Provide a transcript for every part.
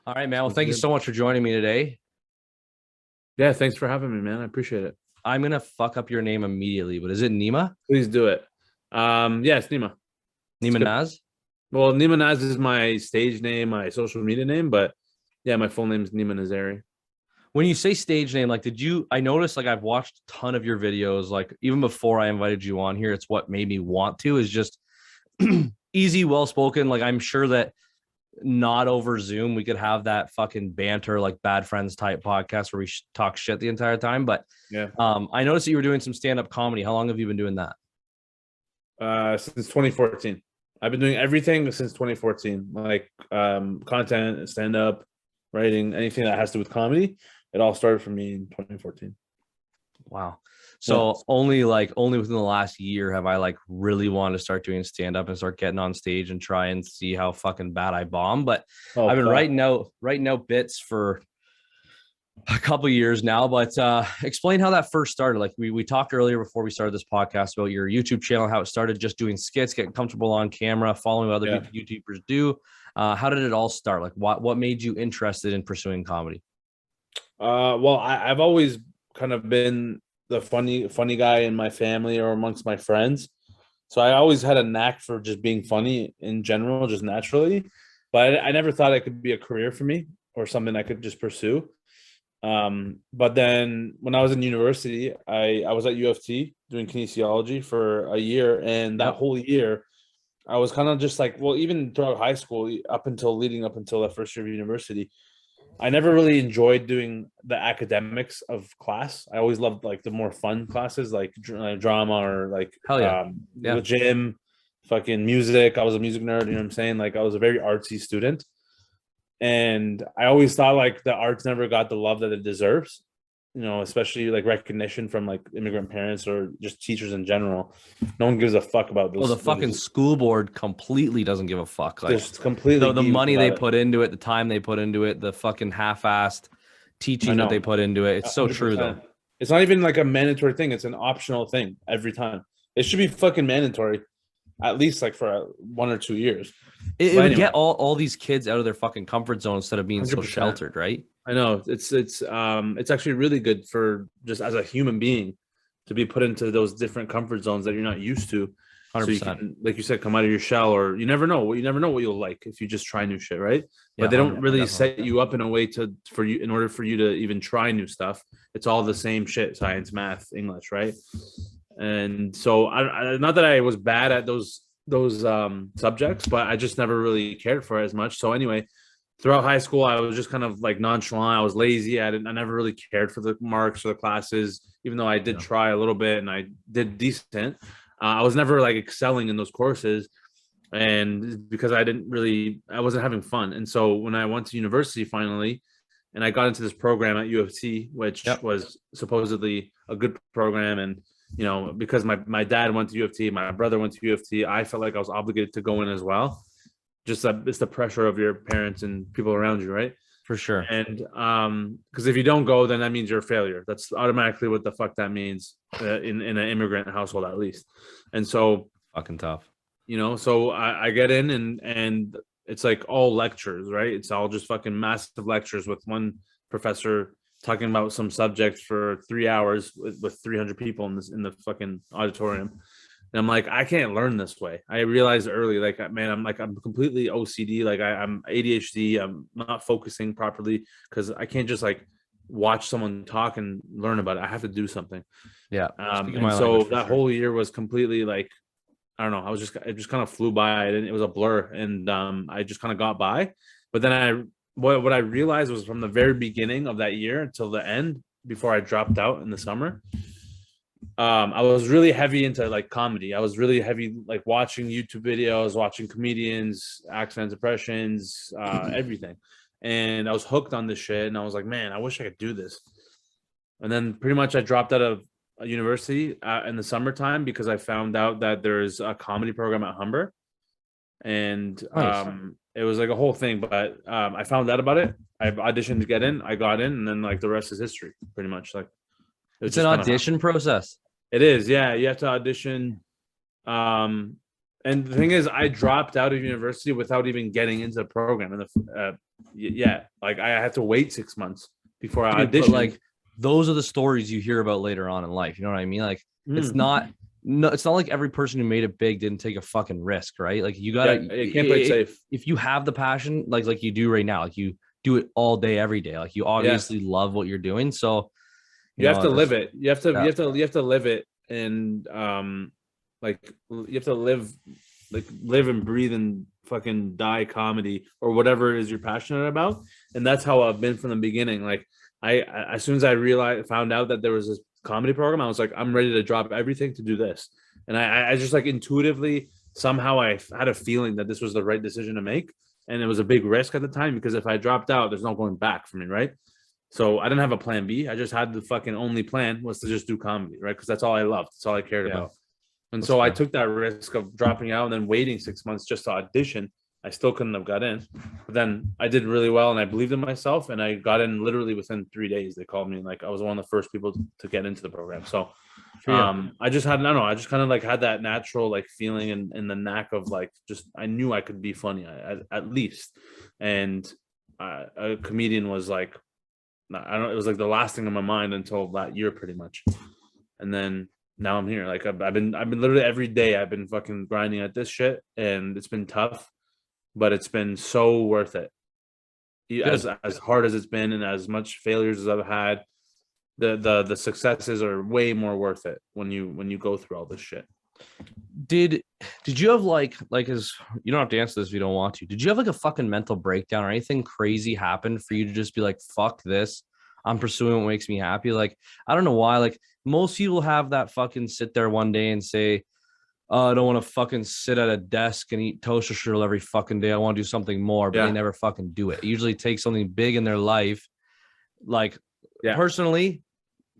All right, man. Well, Sounds thank you good. so much for joining me today. Yeah, thanks for having me, man. I appreciate it. I'm gonna fuck up your name immediately, but is it Neema? Please do it. Yeah, it's Neema. It's Neema good. Naz? Well, Neema Naz is my stage name, my social media name, but yeah, my full name is Neema Nazari. When you say stage name, like, did you? I noticed, like, I've watched a ton of your videos, like, even before I invited you on here. It's what made me want to is just easy, well spoken. Like, I'm sure that not over Zoom, we could have that fucking banter, like bad friends type podcast where we talk shit the entire time. But Yeah. I noticed that you were doing some stand up comedy. How long have you been doing that? Since 2014. I've been doing everything since 2014, like content, stand up, writing, anything that has to do with comedy. It all started for me in 2014. Wow. Yeah. So only within the last year have I like really wanted to start doing stand up and start getting on stage and try and see how fucking bad I bomb. But Oh, I've been fuck. writing out bits for a couple years now. But explain how that first started. Like we talked earlier before we started this podcast about your YouTube channel, how it started just doing skits, getting comfortable on camera, following what other Yeah. people YouTubers do. How did it all start? Like what made you interested in pursuing comedy? Well, I've always kind of been the funny guy in my family or amongst my friends. So I always had a knack for just being funny in general, just naturally. But I never thought it could be a career for me or something I could just pursue. But then when I was in university, I was at U of T doing kinesiology for a year, and that Yep. whole year I was kind of just like, well, even throughout high school, leading up until that first year of university, I never really enjoyed doing the academics of class. I always loved like the more fun classes, like drama or like Hell yeah. the Yeah. gym, fucking music. I was a music nerd. You know what I'm saying? Like I was a very artsy student, and I always thought like the arts never got the love that it deserves. You know, especially like recognition from like immigrant parents or just teachers in general. No one gives a fuck about Well, the fucking those school board completely doesn't give a fuck. Like just completely the geeks money they about it. put into it, the time they put into it, the fucking half-assed I teaching that they know. put into it. It's so true though. 100%. It's not even like a mandatory thing. It's an optional thing every time. It should be fucking mandatory, at least like for 1 or 2 years. It But would anyway, get all these kids out of their fucking comfort zone instead of being so 100%. sheltered, right? I know it's actually really good for just as a human being to be put into those different comfort zones that you're not used to. So you 100%. can, like you said, come out of your shell, or you never know what you'll like if you just try new shit, right? Yeah, But they don't 100, really definitely. set you up in a way to for you in order for you to even try new stuff. It's all the same shit: science, math, English, right? And so not that I was bad at those subjects, but I just never really cared for it as much. So anyway, throughout high school, I was just kind of like nonchalant. I was lazy. I never really cared for the marks or the classes, even though I did Yeah. try a little bit and I did decent. I was never like excelling in those courses, and because I wasn't having fun. And so when I went to university finally, and I got into this program at U of T, which Yep. was supposedly a good program, and because my dad went to U of T, my brother went to U of T, I felt like I was obligated to go in as well. Just that it's the pressure of your parents and people around you, right? For sure. And because if you don't go, then that means you're a failure. That's automatically what the fuck that means in an immigrant household, at least. And so Fucking tough. so I get in, and it's like all lectures, right? It's all just fucking massive lectures with one professor talking about some subject for 3 hours with 300 people in the fucking auditorium. And I'm like, I can't learn this way. I realized early, like, man, I'm completely OCD. Like I'm ADHD. I'm not focusing properly because I can't just like watch someone talk and learn about it. I have to do something. Yeah. Speaking And my language so for that sure. whole year was completely like, I don't know. It just kind of flew by, and it was a blur, and I just kind of got by. But then what I realized was from the very beginning of that year until the end, before I dropped out in the summer, I was really heavy into like comedy. I was really heavy like watching YouTube videos, watching comedians, accents, impressions, everything. And I was hooked on this shit, and I was like, man, I wish I could do this. And then pretty much I dropped out of a university in the summertime because I found out that there's a comedy program at Humber, and Nice. it was like a whole thing. But I found out about it. I auditioned to get in. I got in, and then like the rest is history, pretty much. Like it It's an just kind of audition happened. process. It is, yeah. You have to audition. Um, And the thing is, I dropped out of university without even getting into the program. And like I had to wait 6 months before I Dude, but auditioned. like those are the stories you hear about later on in life. You know what I mean? Like it's Mm. not no, it's not like every person who made it big didn't take a fucking risk, right? Like you Yeah, gotta you can't play it safe. if you have the passion, like you do right now, like you do it all day, every day. Like you Yeah, obviously love what you're doing. So, you you have know, to live it's it. You have to yeah, live it, and like you have to live and breathe and fucking die comedy or whatever it is you're passionate about. And that's how I've been from the beginning. Like as soon as I found out that there was this comedy program, I was like, I'm ready to drop everything to do this. And I just like intuitively somehow I had a feeling that this was the right decision to make. And it was a big risk at the time because if I dropped out, there's no going back for me, right? So I didn't have a plan B. I just had the fucking only plan was to just do comedy, right? Because that's all I loved. That's all I cared yeah, about. And that's so I fair. took that risk of dropping out and then waiting 6 months just to audition. I still couldn't have got in. But then I did really well and I believed in myself and I got in literally within 3 days. They called me like I was one of the first people to get into the program. So For you. I just had no, I just kind of like had that natural like feeling and the knack of like just I knew I could be funny at least. And a comedian was like I don't. It was like the last thing on my mind until that year, pretty much. And then now I'm here. Like I've been literally every day I've been fucking grinding at this shit, and it's been tough, but it's been so worth it. Good. As hard as it's been, and as much failures as I've had, the successes are way more worth it when you go through all this shit. Did you have like as you don't have to answer this if you don't want to. Did you have like a fucking mental breakdown or anything crazy happen for you to just be like, fuck this? I'm pursuing what makes me happy. Like, I don't know why. Like most people have that fucking sit there one day and say, oh, I don't want to fucking sit at a desk and eat toaster strudel every fucking day. I want to do something more, but they Yeah, never fucking do it. It usually takes something big in their life. Like yeah. personally,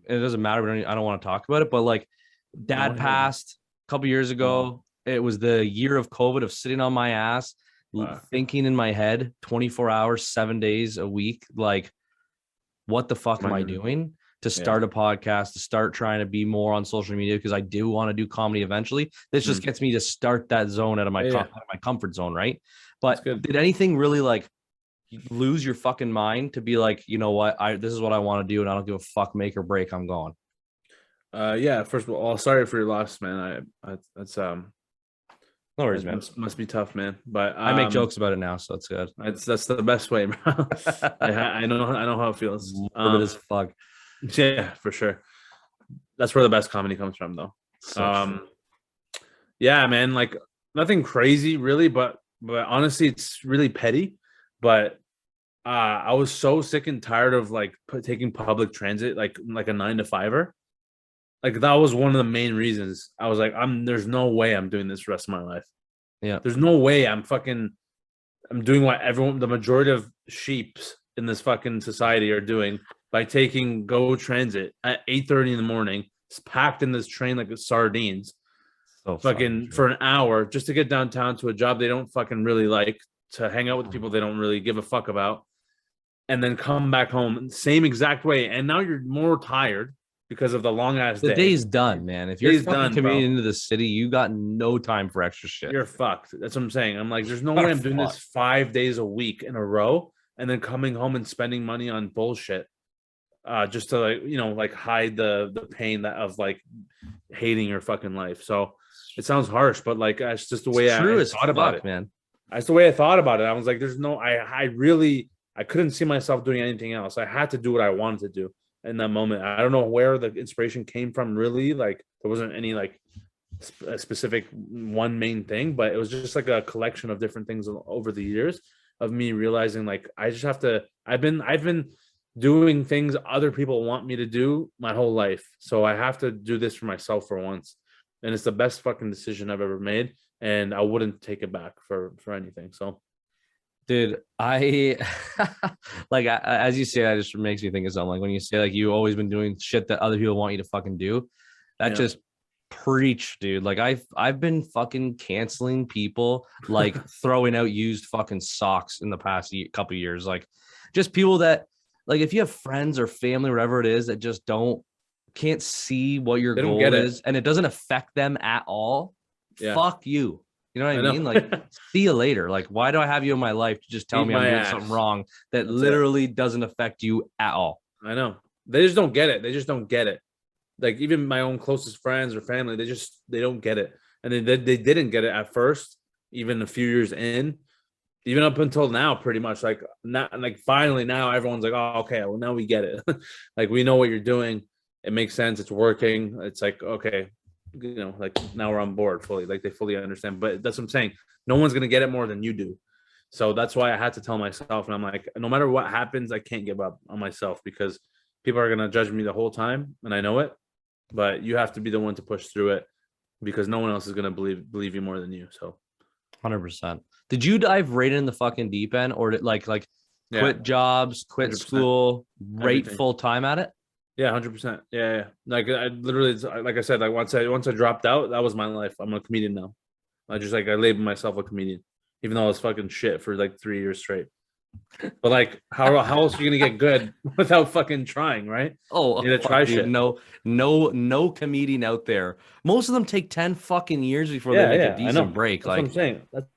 and it doesn't matter. I don't want to talk about it, but like No, dad I hear you. passed a couple years Oh, ago. It was the year of COVID of sitting on my ass, fuck. thinking in my head 24 hours, 7 days a week. Like, what the fuck Am am I I gonna? doing? To Yeah. start a podcast, to start trying to be more on social media because I do want to do comedy eventually. This just Mm. gets me to start that zone out of Yeah, yeah. out of my comfort zone, right? That's But good. did anything really like lose your fucking mind to be like, you know what, this is what I want to do, and I don't give a fuck, make or break, I'm going. Yeah. First of all, sorry for your loss, man. That's No worries, that man. must be tough, man. But I make jokes about it now, so that's good. that's the best way, bro. I know how it feels. Morbid as fuck. Yeah, for sure. That's where the best comedy comes from, though. So true. Um, yeah, man. Like nothing crazy, really, but honestly, it's really petty. But I was so sick and tired of like taking public transit, like a 9 to 5er. Like that was one of the main reasons. I was like, there's no way I'm doing this the rest of my life. Yeah. There's no way I'm doing what the majority of sheeps in this fucking society are doing by taking Go Transit at 8:30 in the morning. It's packed in this train like sardines, So fucking fucking true. for an hour just to get downtown to a job they don't fucking really like, to hang out with people they don't really give a fuck about, and then come back home same exact way. And now you're more tired because of the long ass The day. day's done, man. If you're Day's fucking done, commuting bro. into the city, you got no time for extra shit. You're fucked. That's what I'm saying. I'm like, there's no You're way I'm doing this fucked. 5 days a week in a row and then coming home and spending money on bullshit. Just to like hide the pain of like hating your fucking life. So it sounds harsh, but like that's just the way It's true I as thought about fuck, it. man. That's the way I thought about it. I was like, there's no, I really, I couldn't see myself doing anything else. I had to do what I wanted to do in that moment. I don't know where the inspiration came from, really. Like, there wasn't any like a specific one main thing, but it was just like a collection of different things over the years of me realizing like I just have to. I've been doing things other people want me to do my whole life, so I have to do this for myself for once, and it's the best fucking decision I've ever made, and I wouldn't take it back for anything. So Dude, I like as you say, that just makes me think of something. Like when you say like you always been doing shit that other people want you to fucking do, that yeah. just preach, dude. Like I've been fucking canceling people, like throwing out used fucking socks in the past couple years. Like just people that like if you have friends or family, whatever it is, that just can't see what your They don't goal get it. is and it doesn't affect them at all. Yeah. Fuck you. You know what I I know. mean? Like, see you later. Like, why do I have you in my life to just tell Eat me I'm my doing ass. something wrong that That's it. literally doesn't affect you at all? I know. They just don't get it. They just don't get it. Like even my own closest friends or family, they don't get it. And they didn't get it at first, even a few years in, even up until now, pretty much. Like not like finally now everyone's like, oh, okay, well now we get it. Like we know what you're doing. It makes sense. It's working. It's like, okay, you know, like now we're on board fully. Like they fully understand. But that's what I'm saying. No one's gonna get it more than you do. So that's why I had to tell myself, and I'm like, no matter what happens, I can't give up on myself because people are gonna judge me the whole time, and I know it. But you have to be the one to push through it because no one else is gonna believe you more than you. So 100%. Did you dive right in the fucking deep end, or did like yeah, quit jobs, quit 100%. school, right Everything. full time at it? Yeah, 100%. Yeah. Like I literally, like I said, like once I dropped out, that was my life. I'm a comedian now. I labeled myself a comedian, even though I was fucking shit for like 3 years straight. But like, how else are you gonna get good without fucking trying, right? Oh, You gotta fuck, try dude. shit. No comedian out there. Most of them take 10 fucking years before they Yeah, make a yeah, I decent know. break. That's what I'm Like, saying. That's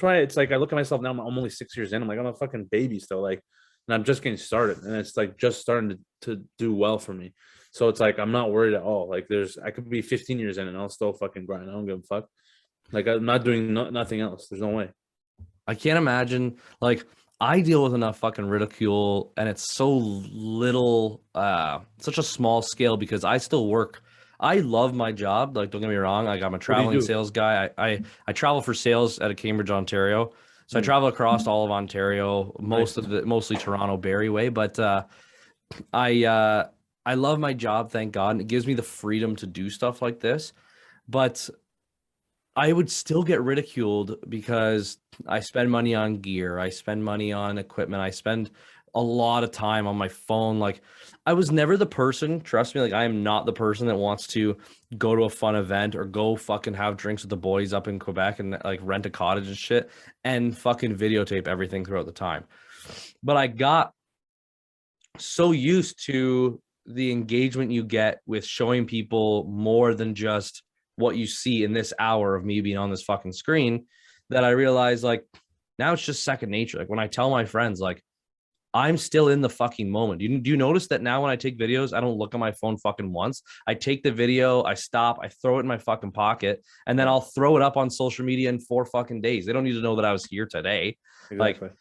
why it's like I look at myself now. I'm only 6 years in. I'm like I'm a fucking baby still. Like, and I'm just getting started, and it's like just starting to do well for me. So it's like I'm not worried at all. Like I could be 15 years in, and I'll still fucking grind. I don't give a fuck. Like I'm not doing nothing else. There's no way. I can't imagine, like, I deal with enough fucking ridicule and it's so little, such a small scale because I still work. I love my job. Like, don't get me wrong. Like, I'm a What do you traveling do? sales guy. I travel for sales out of Cambridge, Ontario. So I Hmm. travel across all of Ontario, Nice. mostly Toronto, Barrie way. But I uh, I love my job, thank God, and it gives me the freedom to do stuff like this. But I would still get ridiculed because I spend money on gear, I spend money on equipment, I spend a lot of time on my phone. Like, I was never the person, trust me, like I am not the person that wants to go to a fun event or go fucking have drinks with the boys up in Quebec and like rent a cottage and shit and fucking videotape everything throughout the time. But I got so used to the engagement you get with showing people more than just what you see in this hour of me being on this fucking screen that I realized, like, now it's just second nature. Like when I tell my friends, like, I'm still in the fucking moment. Do you notice that now when I take videos, I don't look at my phone fucking once. I take the video, I stop, I throw it in my fucking pocket, and then Yeah, I'll throw it up on social media in 4 fucking days. They don't need to know that I was here today. Like, exactly.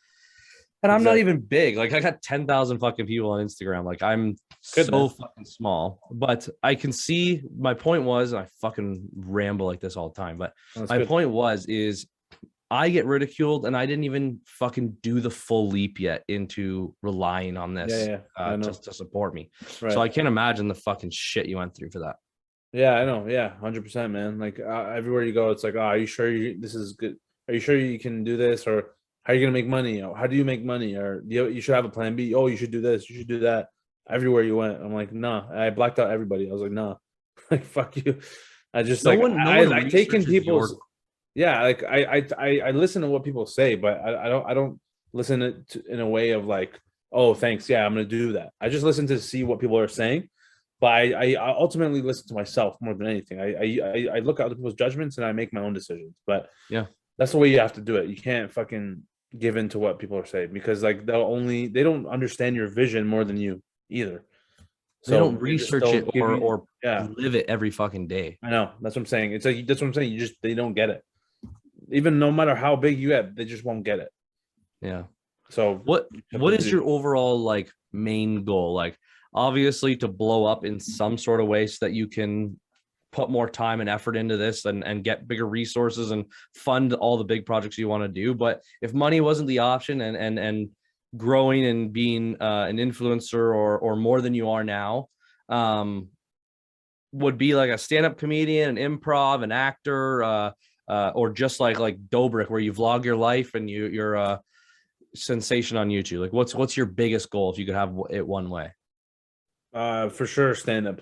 and I'm not Exactly. even big. Like I got 10,000 fucking people on Instagram. Like I'm Good so man. fucking small. But I can see my point was, and I fucking ramble like this all the time. But That's my good. point was is I get ridiculed and I didn't even fucking do the full leap yet into relying on Yeah, this yeah. I know. to support me. So Right. I can't imagine the fucking shit you went through for that. Yeah, I know. Yeah, 100%, man. Like everywhere you go, it's like, oh, are you sure this is good? Are you sure you can do this? Or how are you gonna make money? Or how do you make money? Or you should have a plan B. Oh, you should do this. You should do that. Everywhere you went, I'm like, nah. I blacked out everybody. I was like, nah. Like, fuck you. I just No like one no one I take in researches your people's yeah. Like I listen to what people say, but I don't listen in a way of like, oh, thanks. Yeah, I'm gonna do that. I just listen to see what people are saying, but I ultimately listen to myself more than anything. I look at other people's judgments and I make my own decisions. But yeah. that's the way you have to do it. You can't fucking give in to what people are saying because like they don't understand your vision more than you either. They don't So research they'll it give you or yeah. live it every fucking day. I know that's what I'm saying. It's like that's what I'm saying. They don't get it. Even no matter how big you get, they just won't get it. Yeah. So What you have what to is do. your overall like main goal? Like obviously to blow up in some sort of way so that you can put more time and effort into this and get bigger resources and fund all the big projects you want to do. But if money wasn't the option and growing and being an influencer or more than you are now, um, would be like a stand-up comedian, an improv, an actor, or just like Dobrik, where you vlog your life and you're a sensation on YouTube. Like, what's your biggest goal if you could have it one way? For sure, stand up.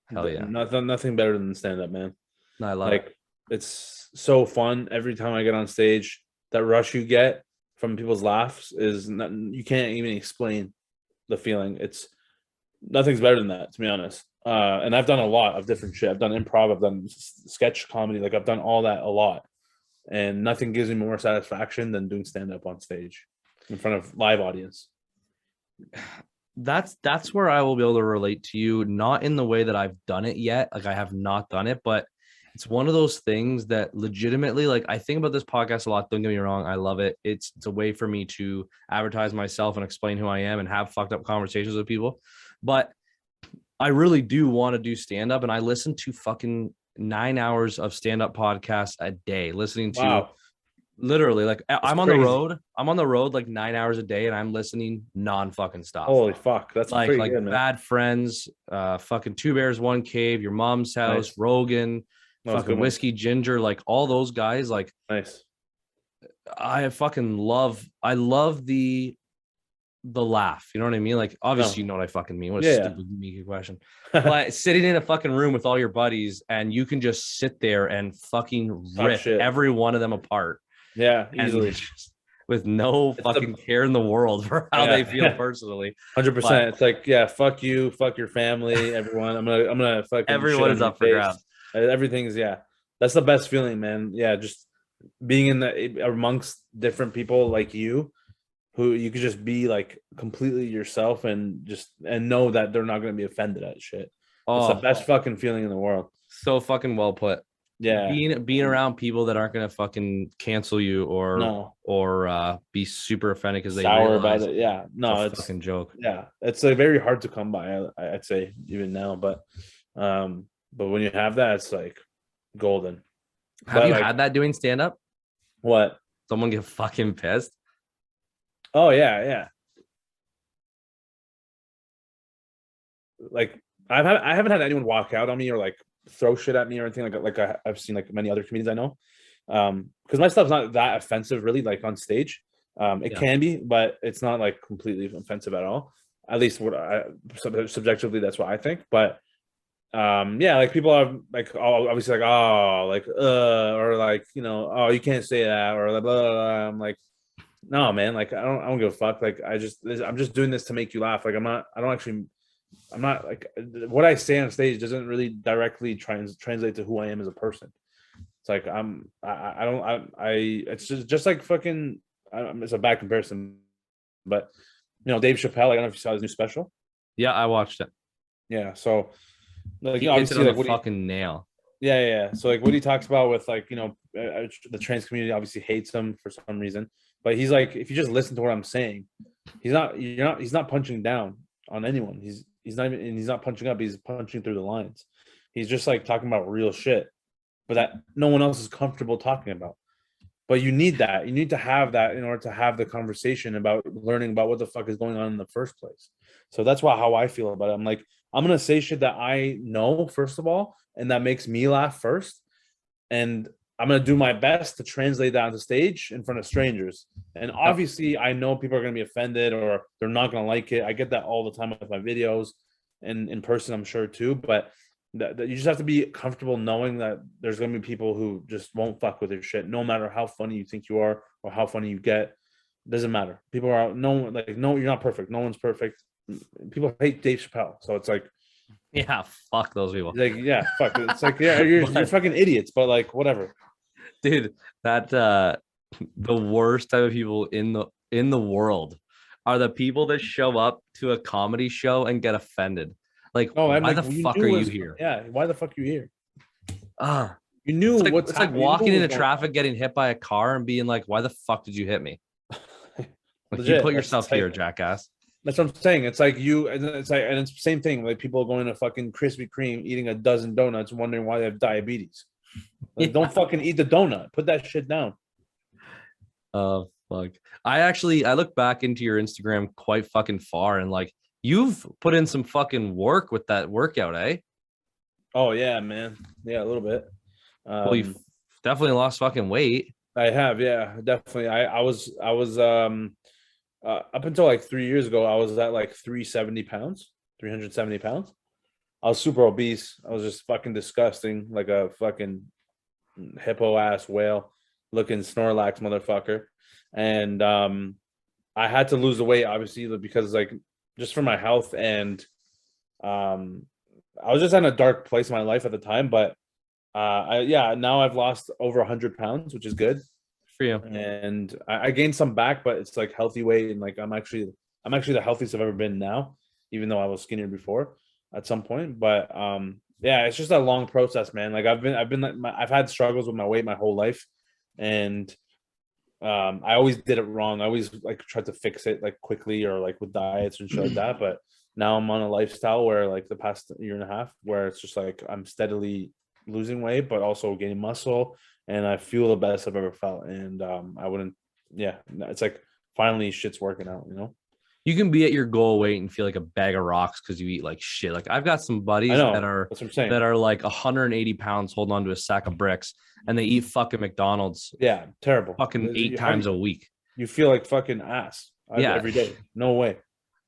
Hell yeah, Nothing better than stand up, man. no, I love it. Like it's so fun every time I get on stage. That rush you get from people's laughs is not, you can't even explain the feeling. It's nothing's better than that, to be honest. And I've done a lot of different shit. I've done improv, I've done sketch comedy, like I've done all that a lot. and nothing gives me more satisfaction than doing stand-up on stage in front of live audience. That's where I will be able to relate to you, not in the way that I've done it yet. Like I have not done it, but it's one of those things that legitimately, like I think about this podcast a lot. Don't get me wrong. I love it. It's a way for me to advertise myself and explain who I am and have fucked up conversations with people. But I really do want to do stand-up, and I listen to fucking 9 hours of stand-up podcasts a day, listening to literally like I'm on the road. I'm on the road like 9 hours a day, and I'm listening non-fucking stop. Holy fuck, that's like pretty good, man. Bad Friends, fucking Two Bears, One Cave, Your Mom's House, nice. Rogan, fucking Whiskey Ginger, like all those guys. Like, nice. I fucking love. I love the laugh. You know what I mean? Like, obviously, you know what I fucking mean. What a stupid, meaky question. But sitting in a fucking room with all your buddies, and you can just sit there and fucking rip every one of them apart. Yeah, easily. With no fucking care in the world for how they feel personally. 100%. It's like, yeah, fuck you, fuck your family, everyone. I'm gonna fucking everyone is up for grabs. Everything's that's the best feeling, man. Yeah, just being amongst different people like you, who you could just be like completely yourself and know that they're not gonna be offended at shit. It's the best fucking feeling in the world. So fucking well put. Yeah, being around people that aren't gonna fucking cancel you or be super offended because they sour about it. Yeah, no, it's a fucking joke. Yeah, it's like very hard to come by. I'd say even now, but when you have that, it's like golden. Have you had that doing stand up? What? Someone get fucking pissed? Oh yeah. Like I haven't had anyone walk out on me or like throw shit at me or anything like I've seen like many other comedians I know, because my stuff's not that offensive really, like on stage. It can be, but it's not like completely offensive at all, at least what I subjectively, that's what I think. But like people are like obviously like or like, you know, oh, you can't say that or blah, blah, blah. I'm like, no man, like I don't give a fuck. Like I'm just doing this to make you laugh. Like I'm not like, what I say on stage doesn't really directly translate to who I am as a person. It's like it's just like fucking, it's a bad comparison, but you know, Dave Chappelle, I don't know if you saw his new special. Yeah, I watched it. Yeah, so like, he obviously like fucking nail. Yeah. So like what he talks about with like, you know, the trans community obviously hates him for some reason, but he's like, if you just listen to what I'm saying, he's not punching down on anyone. He's not punching up. He's punching through the lines. He's just like talking about real shit, but that no one else is comfortable talking about. But you need that. You need to have that in order to have the conversation about learning about what the fuck is going on in the first place. So that's how I feel about it. I'm like, I'm going to say shit that I know, first of all, and that makes me laugh first. And I'm going to do my best to translate that on the stage in front of strangers. And obviously I know people are going to be offended or they're not going to like it. I get that all the time with my videos and in person, I'm sure too, but that you just have to be comfortable knowing that there's going to be people who just won't fuck with your shit, no matter how funny you think you are or how funny you get. Doesn't matter. People are no, you're not perfect. No one's perfect. People hate Dave Chappelle. So it's like, yeah, fuck those people. Like, yeah, fuck. It's like, yeah, you're fucking idiots, but like, whatever. Dude, that the worst type of people in the world are the people that show up to a comedy show and get offended. Like, why the fuck are you here? Yeah, why the fuck are you here? You knew it's like walking into traffic, getting hit by a car, and being like, "Why the fuck did you hit me?" Like, you put yourself here, jackass. That's what I'm saying. It's like and it's the same thing. Like people going to fucking Krispy Kreme, eating a dozen donuts, wondering why they have diabetes. Like, don't fucking eat the donut. Put that shit down. Oh fuck! I look back into your Instagram quite fucking far, and like, you've put in some fucking work with that workout, eh? Oh yeah, man. Yeah, a little bit. Well, you've definitely lost fucking weight. I have, yeah, definitely. I was up until like 3 years ago, I was at like 370 pounds. I was super obese. I was just fucking disgusting, like a fucking hippo ass whale looking Snorlax motherfucker. And I had to lose the weight, obviously, because like just for my health, and I was just in a dark place in my life at the time. But Now I've lost over 100 pounds, which is good. For you. And I gained some back, but it's like healthy weight, and like I'm actually the healthiest I've ever been now, even though I was skinnier before at some point. But yeah, it's just a long process, man. Like I've been like I've had struggles with my weight my whole life, and I always did it wrong. I always like tried to fix it like quickly or like with diets and shit like that. But now I'm on a lifestyle where like the past year and a half, where it's just like I'm steadily losing weight, but also gaining muscle, and I feel the best I've ever felt. And I wouldn't, yeah, it's like finally shit's working out, you know. You can be at your goal weight and feel like a bag of rocks because you eat like shit. Like I've got some I buddies know that are that's what I'm saying. like 180 pounds holding on to a sack of bricks, and they eat fucking McDonald's Yeah, terrible. fucking eight How do times a week. you feel like fucking ass Yeah. every day? No way.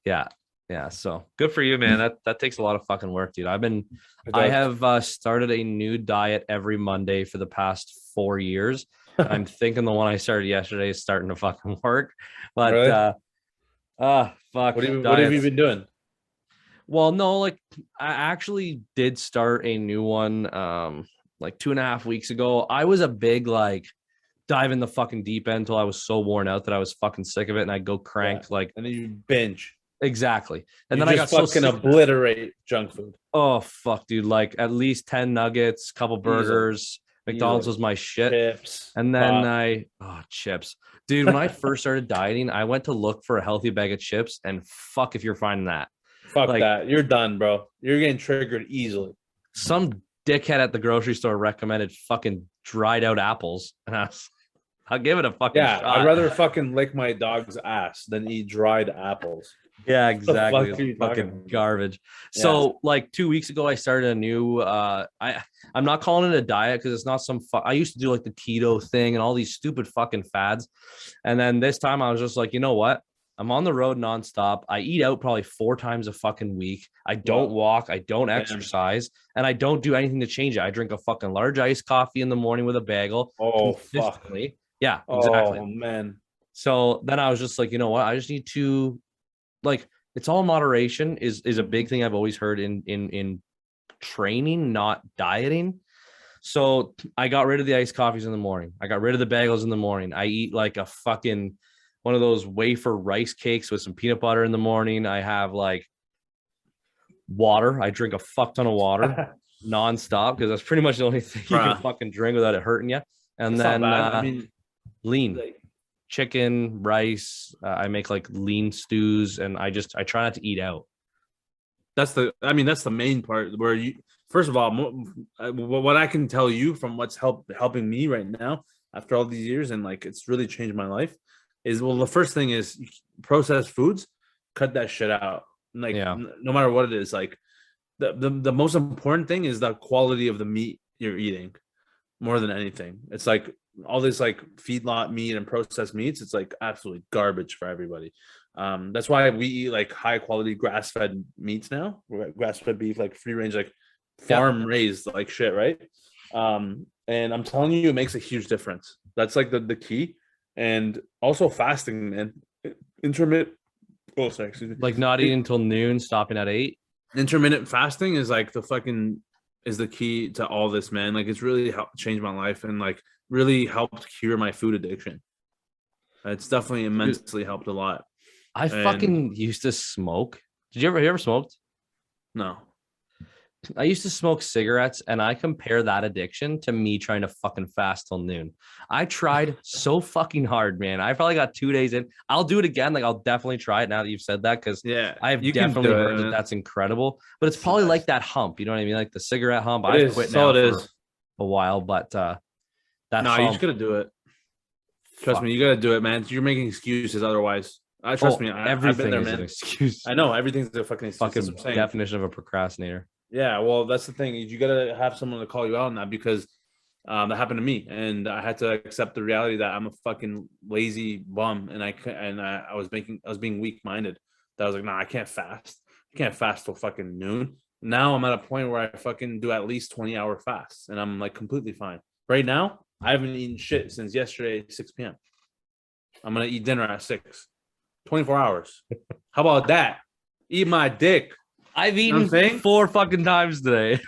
Yeah. Yeah. So good for you, man. That takes a lot of fucking work, dude. It I does. have started a new diet every Monday for the past 4 years. I'm thinking the one I started yesterday is starting to fucking work. But Really? fuck What have you diets. been doing? Well, no, like I actually did start a new one like 2.5 weeks ago. I was a big like dive in the fucking deep end until I was so worn out that I was fucking sick of it, and I'd go Yeah, crank like and then you binge. exactly. And You then I just got so fucking sick. obliterate junk food Oh fuck, dude! Like at least 10 nuggets, couple easily. burgers. McDonald's Easily. was my shit. Chips, And then pop. chips, dude. When I first started dieting, I went to look for a healthy bag of chips, and fuck if you're finding that. Fuck Like that. You're done, bro. You're getting triggered easily. some dickhead at the grocery store recommended fucking dried out apples, and I'll give it a fucking Yeah, I'd shot. rather fucking lick my dog's ass than eat dried apples. Yeah, The exactly. fuck are you Fucking talking about? garbage. Yeah. So like 2 weeks ago, I started a new I'm not calling it a diet because it's not some I used to do like the keto thing and all these stupid fucking fads. And then this time I was just like, you know what? I'm on the road nonstop. I eat out probably 4 times a fucking week. I don't Wow. walk, I don't Damn. exercise, and I don't do anything to change it. I drink a fucking large iced coffee in the morning with a bagel Oh fuck. consistently. Yeah, exactly. Oh man. So then I was just like, you know what? I just need to like it's all moderation is a big thing I've always heard in training, not dieting. So I got rid of the iced coffees in the morning. I got rid of the bagels in the morning. I eat like a fucking one of those wafer rice cakes with some peanut butter in the morning. I have like water. I drink a fuck ton of water nonstop because that's pretty much the only thing you can Bruh. fucking drink without it hurting you. And It's not then bad. I mean, lean like, chicken, rice. I make like lean stews, and I try not to eat out. that's the main part where you first of all what I can tell you from what's helping me right now after all these years, and like it's really changed my life, is well, the first thing is processed foods, cut that shit out. Like Yeah. no matter what it is, like the most important thing is the quality of the meat you're eating more than anything. It's like all this like feedlot meat and processed meats, it's like absolutely garbage for everybody. That's why we eat like high quality grass fed meats now, grass fed beef, like free range, like farm raised like shit, right? And I'm telling you, it makes a huge difference. That's like the key. And also fasting, man. Intermittent. Oh, sorry, excuse me. Like not eating until noon, stopping at 8. Intermittent fasting is like the key to all this, man. Like it's really helped change my life and like really helped cure my food addiction. It's definitely immensely helped a lot. I fucking used to smoke. Have you ever smoked? No. I used to smoke cigarettes, and I compare that addiction to me trying to fucking fast till noon. I tried so fucking hard, man. I probably got 2 days in. I'll do it again. Like I'll definitely try it now that you've said that, because Yeah, I've you can definitely do heard it. that that's incredible. But it's probably like that hump. You know what I mean? Like the cigarette hump. It I've is. quit So now it for is. a while, but that No, you just hump. gotta do it. Trust me, you gotta do it, man. You're making excuses otherwise. I trust me. I've been Everything there, is an man. excuse. I know everything's a fucking excuse. That's Fucking what I'm saying. definition of a procrastinator. Yeah, well, that's the thing. You gotta have someone to call you out on that, because that happened to me, and I had to accept the reality that I'm a fucking lazy bum, and I was being weak minded. That I was like, nah, I can't fast. I can't fast till fucking noon. Now I'm at a point where I fucking do at least 20-hour fasts, and I'm like completely fine. Right now, I haven't eaten shit since yesterday, 6 p.m. I'm gonna eat dinner at 6. 24 hours. How about that? Eat my dick. I've You know eaten what I'm saying? 4 fucking times today.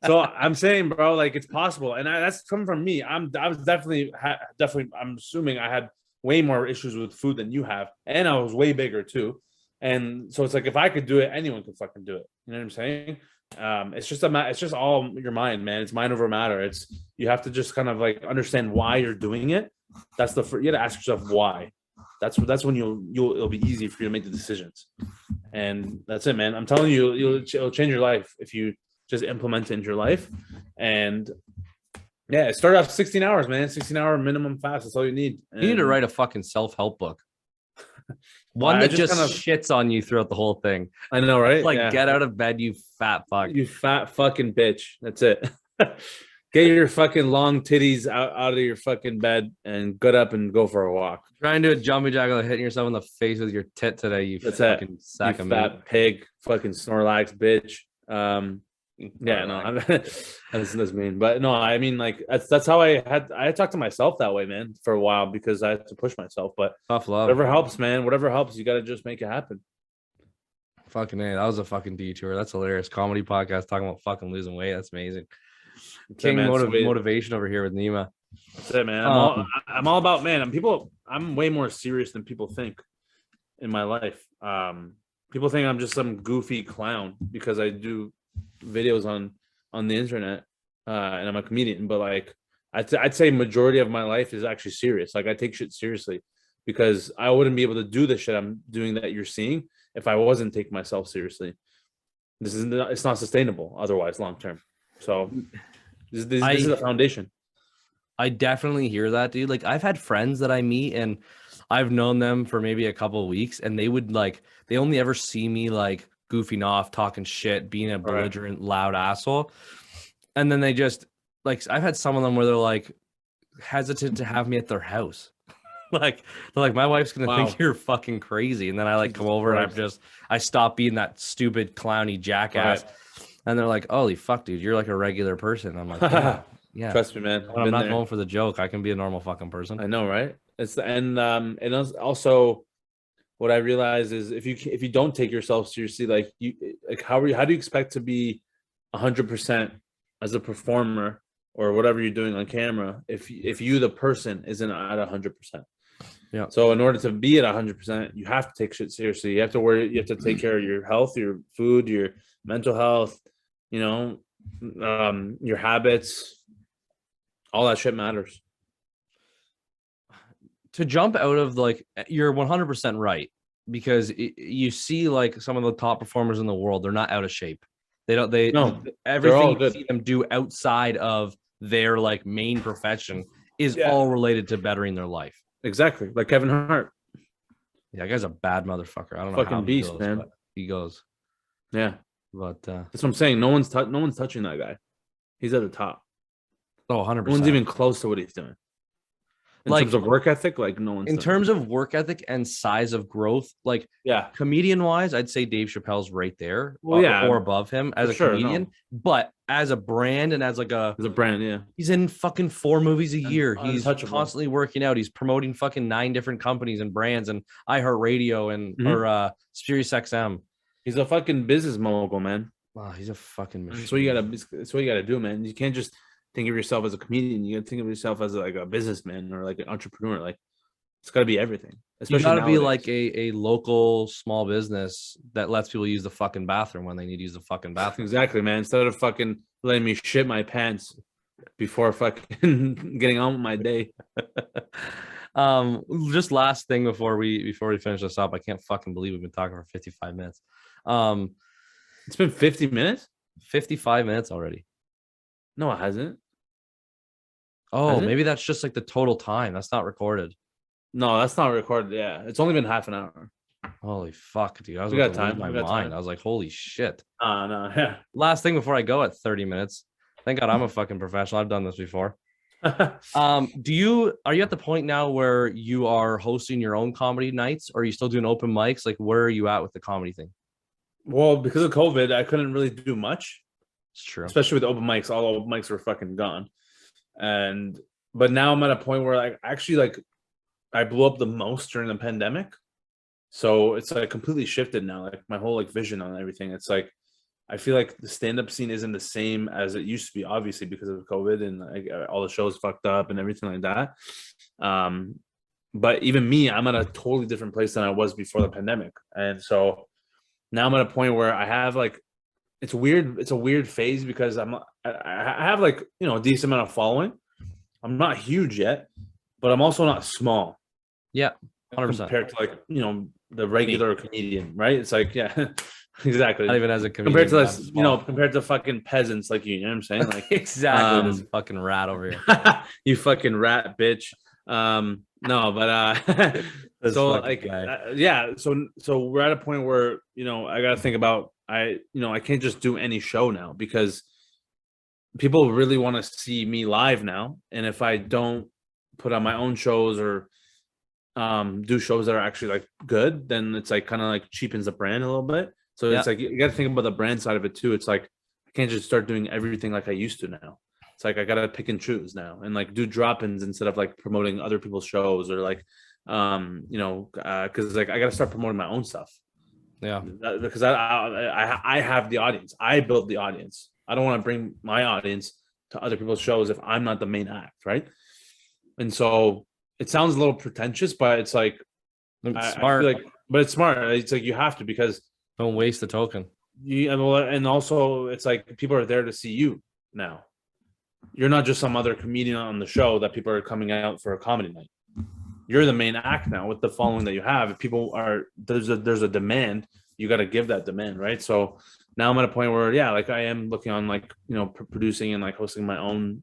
So I'm saying, bro, like it's possible, and that's coming from me. I was definitely, definitely. I'm assuming I had way more issues with food than you have, and I was way bigger too. And so it's like if I could do it, anyone could fucking do it. You know what I'm saying? It's just it's just all your mind, man. It's mind over matter. It's you have to just kind of like understand why you're doing it. That's you got to ask yourself why. That's when it'll be easy for you to make the decisions. And that's it, man. I'm telling you, it'll change your life if you just implement it into your life. And yeah, start off 16 hours, man. 16-hour minimum fast. That's all you need. You need to write a fucking self-help book. Well, One I that just kind of shits on you throughout the whole thing. I know, right? Like, Yeah. get out of bed, you fat fuck. You fat fucking bitch. That's it. Get your fucking long titties out of your fucking bed and get up and go for a walk. Trying to do a jumping jack without hitting yourself in the face with your tit today, you That's fucking it. sack You of fat meat. pig, fucking Snorlax bitch. Yeah, no, that's mean. But no, I mean, like that's how I talked to myself that way, man, for a while because I had to push myself. But Tough love. whatever helps, man. Whatever helps, you got to just make it happen. Fucking A, that was a fucking detour. That's hilarious. Comedy podcast talking about fucking losing weight. That's amazing. That's King it, man. motivation over here with Neema. That's it, man. I'm all about, man. I'm way more serious than people think in my life. People think I'm just some goofy clown because I do videos on the internet and I'm a comedian, but like I'd say majority of my life is actually serious. Like I take shit seriously because I wouldn't be able to do the shit I'm doing that you're seeing if I wasn't taking myself seriously. It's not sustainable otherwise long term. So this is the foundation. I definitely hear that, dude. Like I've had friends that I meet and I've known them for maybe a couple of weeks and they only ever see me like goofing off, talking shit, being a belligerent, loud asshole. And then they just like I've had some of them where they're like hesitant to have me at their house. Like they're like, my wife's gonna think you're fucking crazy. And then I like come over and I stop being that stupid clowny jackass. And they're like, holy fuck, dude, you're like a regular person. I'm like, yeah. Trust me, man. When I'm not going for the joke, I can be a normal fucking person. I know, right? And also what I realize is if you don't take yourself seriously, like how do you expect to be 100% as a performer or whatever you're doing on camera if you the person isn't at 100%? Yeah. So in order to be at 100%, you have to take shit seriously. You have to take care of your health, your food, your mental health, your habits. All that shit matters. To jump out of like, you're 100% right, because you see like some of the top performers in the world, they're not out of shape. Everything you see them do outside of their like main profession is all related to bettering their life. Exactly. Like Kevin Hart. Yeah, that guy's a bad motherfucker. I don't know fucking how beast, man. But he goes. Yeah. But that's what I'm saying. No one's touching that guy. He's at the top. Oh, 100%. No one's even close to what he's doing. In terms of work ethic, like no one's. In terms of work ethic and size of growth, like comedian wise, I'd say Dave Chappelle's right there, or above him as a comedian. No. But as a brand and as a brand, he's in fucking 4 movies a year. He's constantly working out. He's promoting fucking 9 different companies and brands and iHeartRadio and or Sirius XM. He's a fucking business mogul, man. Wow, he's a fucking machine. That's what you gotta do, man. You can't just think of yourself as a comedian. You gotta think of yourself as like a businessman or like an entrepreneur. Like it's gotta be everything. Especially you gotta be like a local small business that lets people use the fucking bathroom when they need to use the fucking bathroom. Exactly, man. Instead of fucking letting me shit my pants before fucking getting on with my day. Just last thing before we finish this up. I can't fucking believe we've been talking for 55 minutes. It's been 50 minutes? 55 minutes already. No, it hasn't. Oh, maybe that's just like the total time. That's not recorded. No, that's not recorded. Yeah, it's only been half an hour. Holy fuck, dude! I was about to lose my mind. I was like, holy shit. No, yeah. Last thing before I go at 30 minutes. Thank God I'm a fucking professional. I've done this before. Are you at the point now where you are hosting your own comedy nights, or are you still doing open mics? Like, where are you at with the comedy thing? Well, because of COVID, I couldn't really do much. It's true. Especially with open mics. All open mics were fucking gone. But now I'm at a point where I blew up the most during the pandemic. So it's like completely shifted now, like my whole like vision on everything. It's like I feel like the stand-up scene isn't the same as it used to be, obviously because of COVID and like all the shows fucked up and everything like that. Um, but even me, I'm at a totally different place than I was before the pandemic, and so now I'm at a point where I have like it's weird. It's a weird phase because I have like a decent amount of following. I'm not huge yet, but I'm also not small. Yeah, 100%. Compared to like the regular comedian, right? It's like exactly. Not even as a comedian. Compared to this, compared to fucking peasants like you know what I'm saying? Like exactly this fucking rat over here. You fucking rat bitch. No, but so like yeah, so we're at a point where I gotta think about I can't just do any show now because people really want to see me live now, and if I don't put on my own shows or do shows that are actually like good, then it's like kind of like cheapens the brand a little bit. So it's like you got to think about the brand side of it too. It's like I can't just start doing everything like I used to now. It's like I gotta pick and choose now and like do drop-ins instead of like promoting other people's shows or like because like I gotta start promoting my own stuff. Yeah, because I have the audience. I built the audience. I don't want to bring my audience to other people's shows if I'm not the main act, right? And so it sounds a little pretentious, but it's like smart. But it's smart. It's like you have to because don't waste the token. And also it's like people are there to see you now. You're not just some other comedian on the show that people are coming out for a comedy night. You're the main act now with the following that you have. If people are there's a demand, you got to give that demand, right? So now I'm at a point where like I am looking on like producing and like hosting my own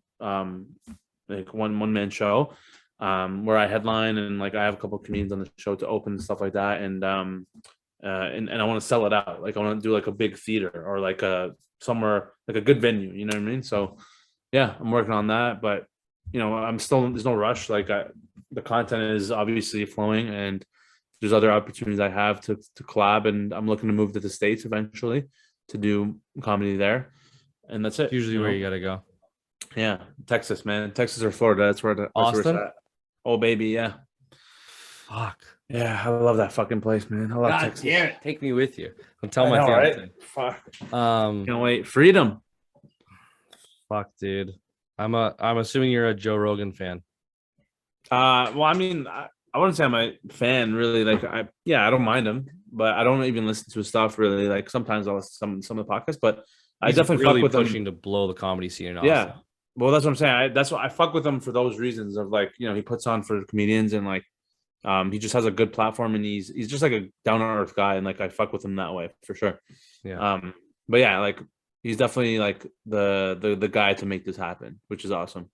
like one man show where I headline and like I have a couple of comedians on the show to open and stuff like that, and I want to sell it out. Like I want to do like a big theater or like a somewhere like a good venue. You know what I mean? So yeah, I'm working on that, but I'm still there's no rush. Like the content is obviously flowing, and there's other opportunities I have to collab, and I'm looking to move to the States eventually to do comedy there, and that's it. Usually where you gotta go. Yeah, Texas, man. Texas or Florida. That's where Austin? it's at. Oh, baby, yeah. Fuck. Yeah, I love that fucking place, man. I love God Texas. damn it. Take me with you. I'll tell my fiance. Right? Fuck. Can't wait. Freedom. Fuck, dude. I'm assuming you're a Joe Rogan fan. Well, I mean, I wouldn't say I'm a fan, really. Like, I don't mind him, but I don't even listen to his stuff, really. Like, sometimes I'll listen to some of the podcasts, but I definitely really fuck with pushing to blow the comedy scene in Austin. Yeah. Well, that's what I'm saying. That's what I fuck with him for those reasons of like, he puts on for comedians and like, he just has a good platform and he's just like a down to earth guy. And like, I fuck with him that way for sure. Yeah. But yeah, like he's definitely like the guy to make this happen, which is awesome.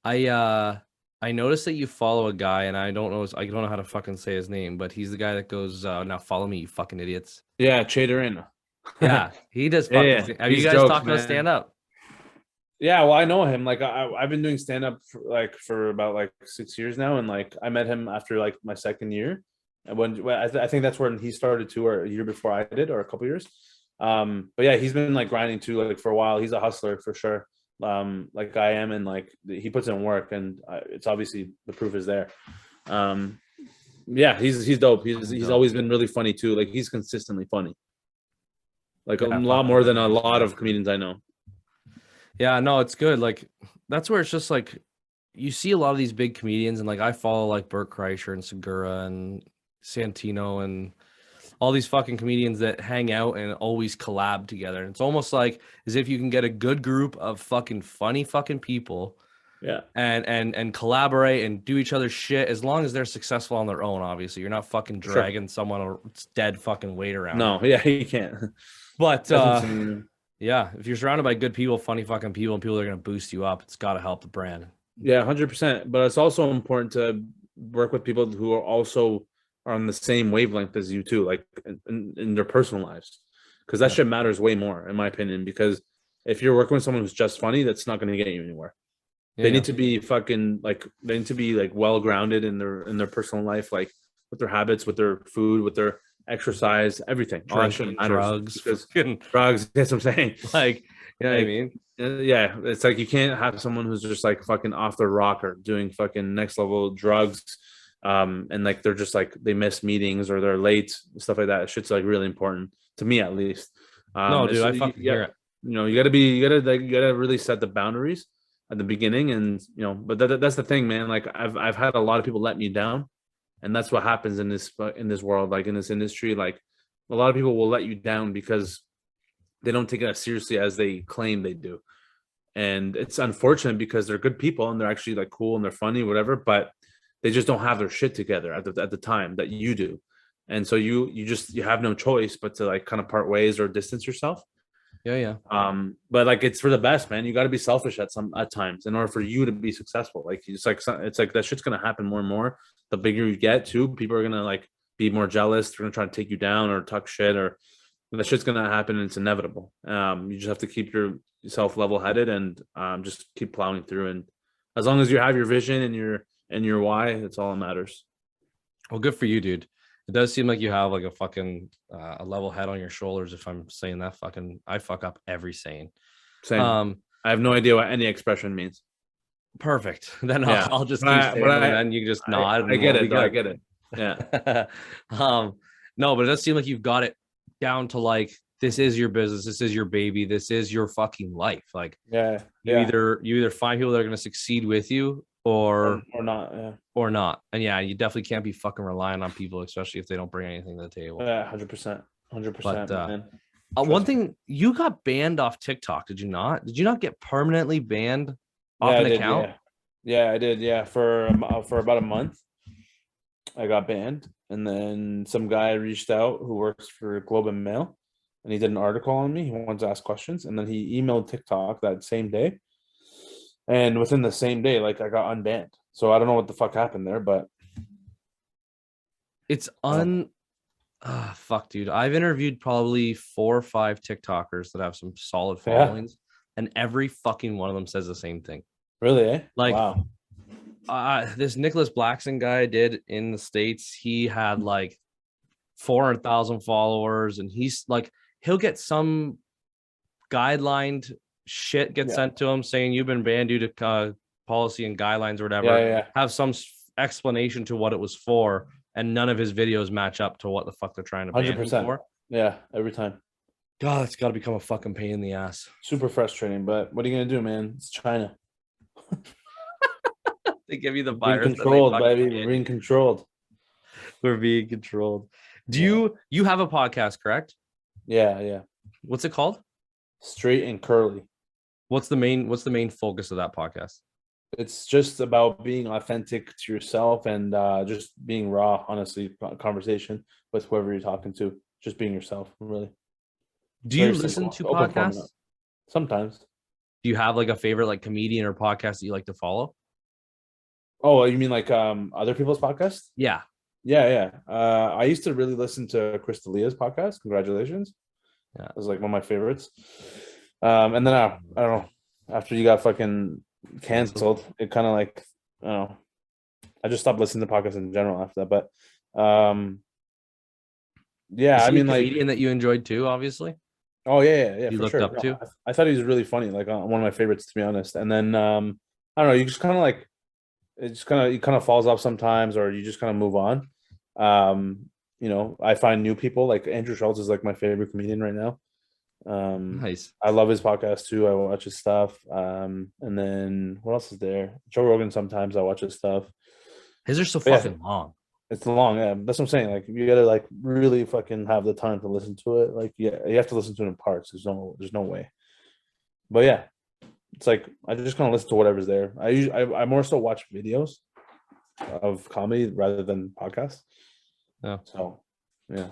I noticed that you follow a guy and I don't know how to fucking say his name, but he's the guy that goes, now follow me, you fucking idiots. Yeah. Chader. Yeah. He does. Have you guys talked about stand up? Yeah, well, I know him. Like I've been doing stand up for about like 6 years now, and like I met him after like my second year, and when I think that's when he started too, or a year before I did, or a couple years. But yeah, he's been like grinding too, like for a while. He's a hustler for sure, like I am, and like he puts in work, and it's obviously the proof is there. Yeah, he's dope. He's always been really funny too. Like he's consistently funny, like a lot more than a lot of comedians I know. Yeah, no, it's good. Like that's where it's just like you see a lot of these big comedians, and like I follow like Bert Kreischer and Segura and Santino and all these fucking comedians that hang out and always collab together. And it's almost like as if you can get a good group of fucking funny fucking people, yeah, and collaborate and do each other's shit as long as they're successful on their own. Obviously, you're not fucking dragging someone dead fucking weight around. No, yeah, you can't. But yeah, if you're surrounded by good people, funny fucking people, and people that are going to boost you up, it's got to help the brand. Yeah, 100%. But it's also important to work with people who are also on the same wavelength as you too, like in their personal lives, because that shit matters way more, in my opinion. Because if you're working with someone who's just funny, that's not going to get you anywhere. They need to be fucking like they need to be like well grounded in their personal life, like with their habits, with their food, with their exercise, everything. Drugs. Drugs. That's what I'm saying. Like, you know what I mean? Yeah, it's like you can't have someone who's just like fucking off the rocker doing fucking next level drugs And like they're just like they miss meetings or they're late, stuff like that. Shit's like really important to me at least. No, dude, I You, fucking hear it. you gotta really set the boundaries at the beginning, and but that's the thing, man. Like I've had a lot of people let me down, and that's what happens in this world, like in this industry. Like a lot of people will let you down because they don't take it as seriously as they claim they do, and it's unfortunate because they're good people and they're actually like cool and they're funny, whatever, but they just don't have their shit together at the time that you do, and so you have no choice but to like kind of part ways or distance yourself. Yeah. But like it's for the best, man. You got to be selfish at times in order for you to be successful. Like it's like that shit's gonna happen more and more. The bigger you get, too, people are gonna like be more jealous. They're gonna try to take you down or talk shit, or that shit's gonna happen, and it's inevitable. You just have to keep yourself level headed and just keep plowing through. And as long as you have your vision and your why, that's all that matters. Well, good for you, dude. It does seem like you have like a fucking a level head on your shoulders. If I'm saying that, I fuck up every saying. Same. I have no idea what any expression means. Perfect. Then Yeah. I'll just keep saying them, and then you just nod. I get it. I get it. Yeah. No, but it does seem like you've got it down to like this is your business, this is your baby, this is your fucking life. Like you either find people that are going to succeed with you or not. Yeah. Or not. And yeah, you definitely can't be fucking relying on people, especially if they don't bring anything to the table. Yeah, 100%. 100%. But one thing, you got banned off TikTok, did you not? Did you not get permanently banned off an account? Yeah, I did. Yeah, for about a month, I got banned, and then some guy reached out who works for Globe and Mail, and he did an article on me. He wanted to ask questions, and then he emailed TikTok that same day, and within the same day, like I got unbanned. So I don't know what the fuck happened there, but it's fuck, dude. I've interviewed probably 4 or 5 TikTokers that have some solid followings, and every fucking one of them says the same thing. Really? Eh? Like, wow. This Nicholas Blackson guy did in the States. He had like 400,000 followers, and he's like, he'll get some guidelined shit sent to him saying you've been banned due to policy and guidelines or whatever. Have some explanation to what it was for, and none of his videos match up to what the fuck they're trying to ban him for. Yeah, every time. God, it's got to become a fucking pain in the ass. Super frustrating, but what are you gonna do, man? It's China. They give you the virus. Being controlled, baby. We're being controlled. We're being controlled. Do you have a podcast, correct? Yeah. What's it called? Straight and Curly. What's the main focus of that podcast? It's just about being authentic to yourself and just being raw, honestly, conversation with whoever you're talking to. Just being yourself, really. Do you listen to podcasts? Sometimes. Do you have like a favorite like comedian or podcast that you like to follow? Oh, you mean like other people's podcasts? Yeah. I used to really listen to Chris D'Elia's podcast. Congratulations. Yeah, it was like one of my favorites. And then I don't know. After you got fucking canceled, it kind of like I don't know. I just stopped listening to podcasts in general after that. But yeah, I mean, like comedian that you enjoyed too, obviously. Oh yeah. You looked up to? I thought he was really funny, like one of my favorites, to be honest. And then I don't know. You just kind of like it kind of falls off sometimes, or you just kind of move on. I find new people, like Andrew Schultz is like my favorite comedian right now. Nice. I love his podcast too. I watch his stuff. And then what else is there? Joe Rogan, sometimes I watch his stuff. His are so fucking long. It's long. Yeah, that's what I'm saying. Like you gotta like really fucking have the time to listen to it. Like you have to listen to it in parts. There's no way. But yeah, it's like I just kind of listen to whatever's there. I more so watch videos of comedy rather than podcasts. Yeah. So yeah.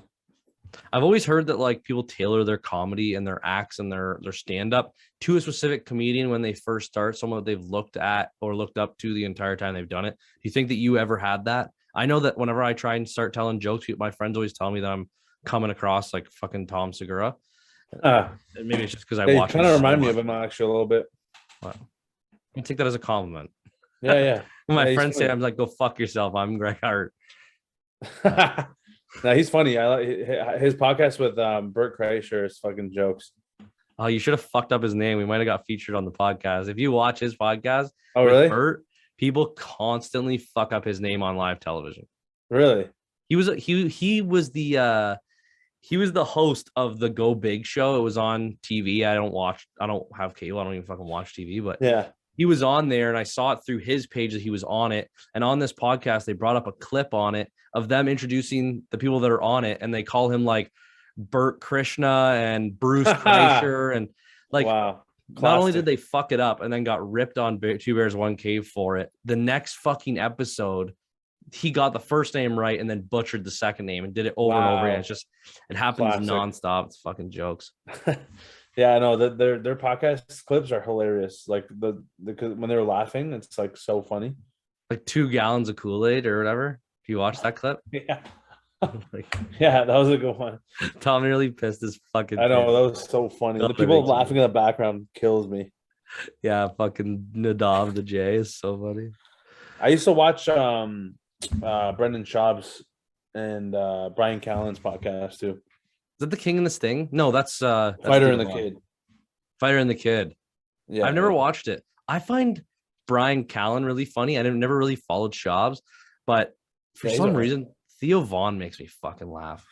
I've always heard that like people tailor their comedy and their acts and their stand-up to a specific comedian when they first start, someone that they've looked at or looked up to the entire time they've done it. Do you think that you ever had that? I know that whenever I try and start telling jokes, my friends always tell me that I'm coming across like fucking Tom Segura. Maybe it's just because I watch. Kind of remind me of him actually a little bit. Wow. I take that as a compliment. Yeah. When my friends say, I'm like, go fuck yourself. I'm Greg Hart. No, he's funny. I like his podcast with Bert Kreischer is fucking jokes. Oh, you should have fucked up his name. We might have got featured on the podcast. If you watch his podcast, oh really? Bert, people constantly fuck up his name on live television. Really? He was the host of the Go Big show. It was on TV. I don't have cable. I don't even fucking watch TV, but Yeah. he was on there, and I saw it through his page that he was on it. And on this podcast, they brought up a clip on it of them introducing the people that are on it, and they call him like Bert Krishna and Bruce Kreischer, and like, wow. not only did they fuck it up and then got ripped on Two Bears One Cave for it, the next fucking episode, he got the first name right and then butchered the second name and did it over and over again. It's just, it happens nonstop. It's fucking jokes. Yeah, I know that their podcast clips are hilarious. Like the when they were laughing, it's like so funny. Like 2 gallons of Kool-Aid or whatever. If you watch that clip, yeah, yeah, that was a good one. Tom nearly pissed his fucking. I know, that was so funny. The people laughing in the background kills me. Yeah, fucking Nadav the J is so funny. I used to watch Brendan Schaub's and Brian Callen's podcast too. Is that The King and the Sting? No, that's Fighter and the Kid. Fighter and the Kid. Yeah, I've never watched it. I find Brian Callen really funny. I never really followed Schaub's, but for some reason, Theo Vaughn makes me fucking laugh.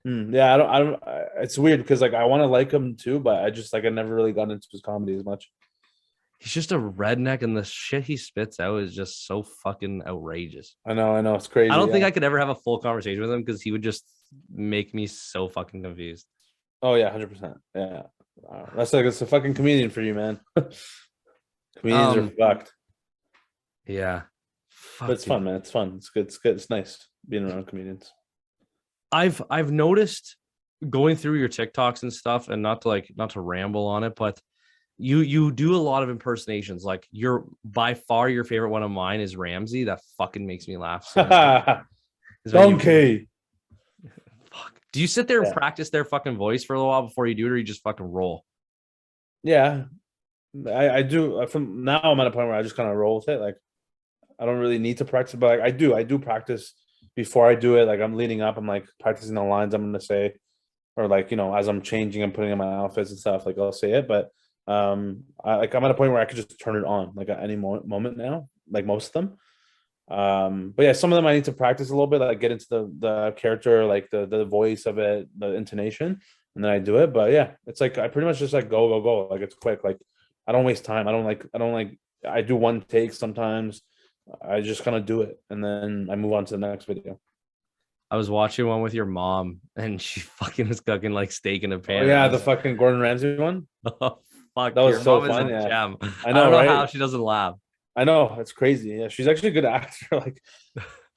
Yeah, I don't. It's weird because like I want to like him too, but I just like I never really got into his comedy as much. He's just a redneck, and the shit he spits out is just so fucking outrageous. I know, it's crazy. I don't think I could ever have a full conversation with him because he would just make me so fucking confused. Oh yeah, 100%. Yeah, that's like it's a fucking comedian for you, man. Comedians are fucked. Yeah, but it's fun, man. It's fun. It's good. It's good. It's nice being around comedians. I've noticed going through your TikToks and stuff, and not to ramble on it, but you do a lot of impersonations. Like by far your favorite one of mine is Ramsey. That fucking makes me laugh so much. Donkey. Fuck. Do you sit there and practice their fucking voice for a little while before you do it, or you just fucking roll? Yeah, I do. From now I'm at a point where I just kind of roll with it. Like I don't really need to practice, but like, I do practice before I do it. Like I'm leading up, I'm like practicing the lines I'm gonna say, or like, you know, as I'm changing and putting in my outfits and stuff, like I'll say it. But I'm at a point where I could just turn it on like at any moment now, like most of them. But yeah, some of them I need to practice a little bit, like get into the character, like the voice of it, the intonation, and then I do it. But yeah, it's like I pretty much just like go. Like it's quick. Like I don't waste time. I do one take sometimes. I just kind of do it and then I move on to the next video. I was watching one with your mom and she fucking was cooking like steak in a pan. Oh, yeah, the fucking Gordon Ramsay one. Oh, fuck, that was so fun. Yeah. Gem. I know, I don't know right? how she doesn't laugh. I know, it's crazy. Yeah, she's actually a good actor, like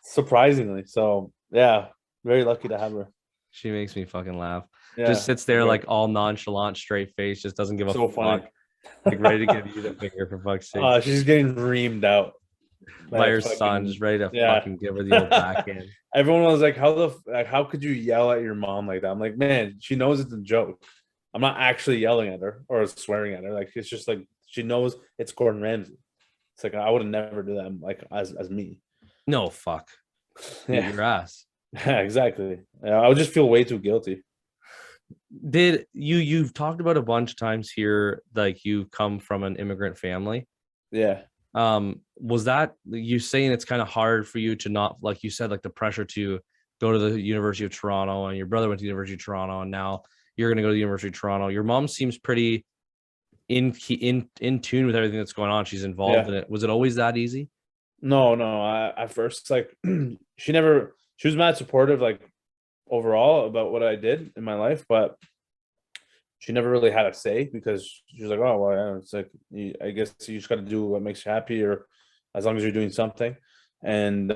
surprisingly. So yeah, very lucky to have her. She makes me fucking laugh. Yeah, just sits there like all nonchalant, straight face, just doesn't give a fuck. Funny. Like ready to give you the finger for fuck's sake. She's getting reamed out by her son, just ready to fucking give her the old backhand. Everyone was like, how could you yell at your mom like that? I'm like, man, she knows it's a joke. I'm not actually yelling at her or swearing at her. Like it's just like she knows it's Gordon Ramsay. It's like I would never do that like as me. No, fuck. Yeah. Your ass. Yeah, exactly. I would just feel way too guilty. Did you've talked about a bunch of times here, like you come from an immigrant family? Yeah. Was that you saying it's kind of hard for you to not, like you said, like the pressure to go to the University of Toronto, and your brother went to the University of Toronto, and now you're going to go to the University of Toronto. Your mom seems pretty in tune with everything that's going on. She's involved in it. Was it always that easy? No. At first, like she was mad supportive, like overall about what I did in my life, but she never really had a say because she was like, oh, well, yeah, it's like, I guess you just got to do what makes you happy, or as long as you're doing something. And,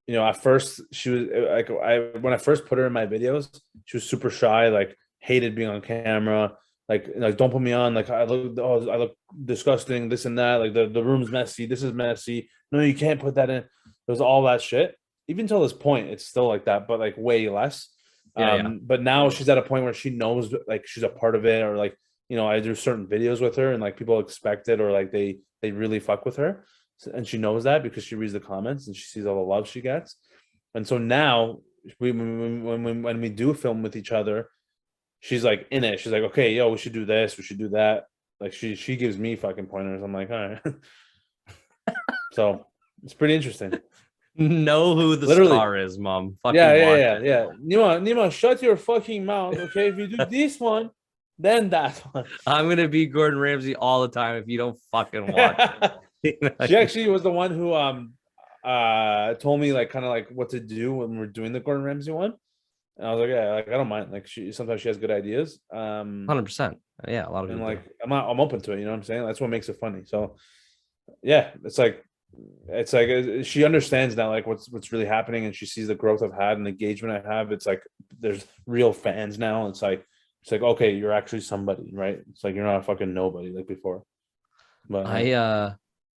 you know, at first she was like, when I first put her in my videos, she was super shy, like hated being on camera. Like don't put me on. Like I look disgusting, this and that. Like the room's messy. This is messy. No, you can't put that in. There's all that shit. Even till this point, it's still like that, but like way less. But now she's at a point where she knows like she's a part of it, or like, you know, I do certain videos with her and like people expect it, or like they really fuck with her, and she knows that because she reads the comments and she sees all the love she gets. And so now when we do film with each other, she's like in it. She's like, okay, yo, we should do this, we should do that. Like she gives me fucking pointers. I'm like, all right. So it's pretty interesting. Know who the Literally. star is, mom. Fucking Yeah. watch Yeah. it. Yeah. Nima, shut your fucking mouth. Okay. If you do this one, then that one. I'm gonna be Gordon Ramsay all the time if you don't fucking watch it. She actually was the one who told me like kind of like what to do when we're doing the Gordon Ramsay one. And I was like, yeah, like I don't mind. Like sometimes she has good ideas. 100%. Yeah, a lot of And people like I'm open to it, you know what I'm saying? That's what makes it funny. So yeah, it's like she understands now like what's really happening, and she sees the growth I've had and the engagement I have. It's like there's real fans now. It's like okay, you're actually somebody, right? It's like you're not a fucking nobody like before. But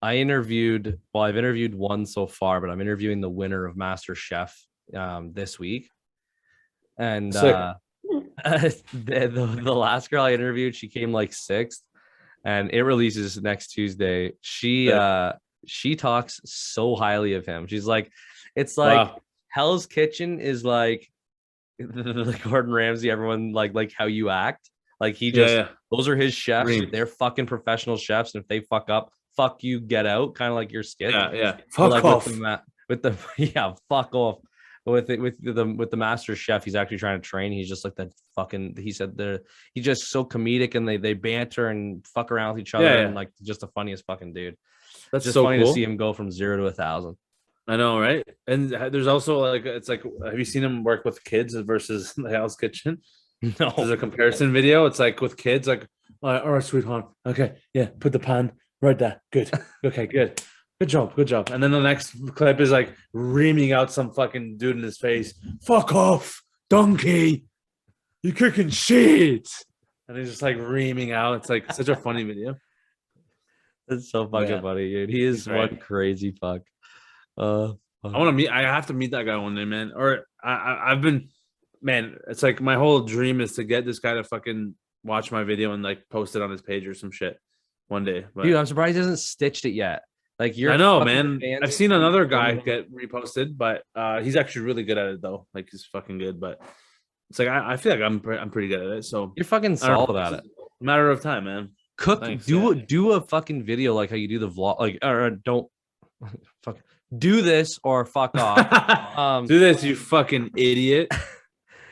I interviewed, well, I've interviewed one so far, but I'm interviewing the winner of Master Chef this week. And sick. the last girl I interviewed, she came like sixth, and it releases next Tuesday. She talks so highly of him. She's like, it's like Wow. Hell's Kitchen is like the Gordon Ramsay, everyone like how you act. Like he just Yeah. those are his chefs. Dream. They're fucking professional chefs. And if they fuck up, fuck you, get out. Kind of like your skit. Yeah. But Fuck like off. with the yeah, fuck off. With the master chef, he's actually trying to train. He's just like that fucking. He said he's just so comedic, and they banter and fuck around with each other, and like just the funniest fucking dude. That's Just so funny cool to see him go from 0 to 1,000. I know, right? And there's also like it's like, have you seen him work with kids versus the Hell's Kitchen? No, There's a comparison video. It's like with kids, like, all right, sweetheart. Okay, yeah, put the pan right there. Good. Okay, good. Good job. And then the next clip is like reaming out some fucking dude in his face. Fuck off, donkey. You're cooking shit. And he's just like reaming out. It's like such a funny video. it's so fucking funny, dude. He is one crazy fuck. I want to meet. I have to meet that guy one day, man. Or I've been, man. It's like my whole dream is to get this guy to fucking watch my video and like post it on his page or some shit one day. But dude, I'm surprised he hasn't stitched it yet. Like I know, man. I've seen another guy get reposted, but he's actually really good at it though. Like he's fucking good, but it's like I feel like I'm pretty good at it. So you're fucking solid at it. Matter of time, man. Cook, do a fucking video like how you do the vlog, like or don't fuck do this or fuck off. Do this, you fucking idiot.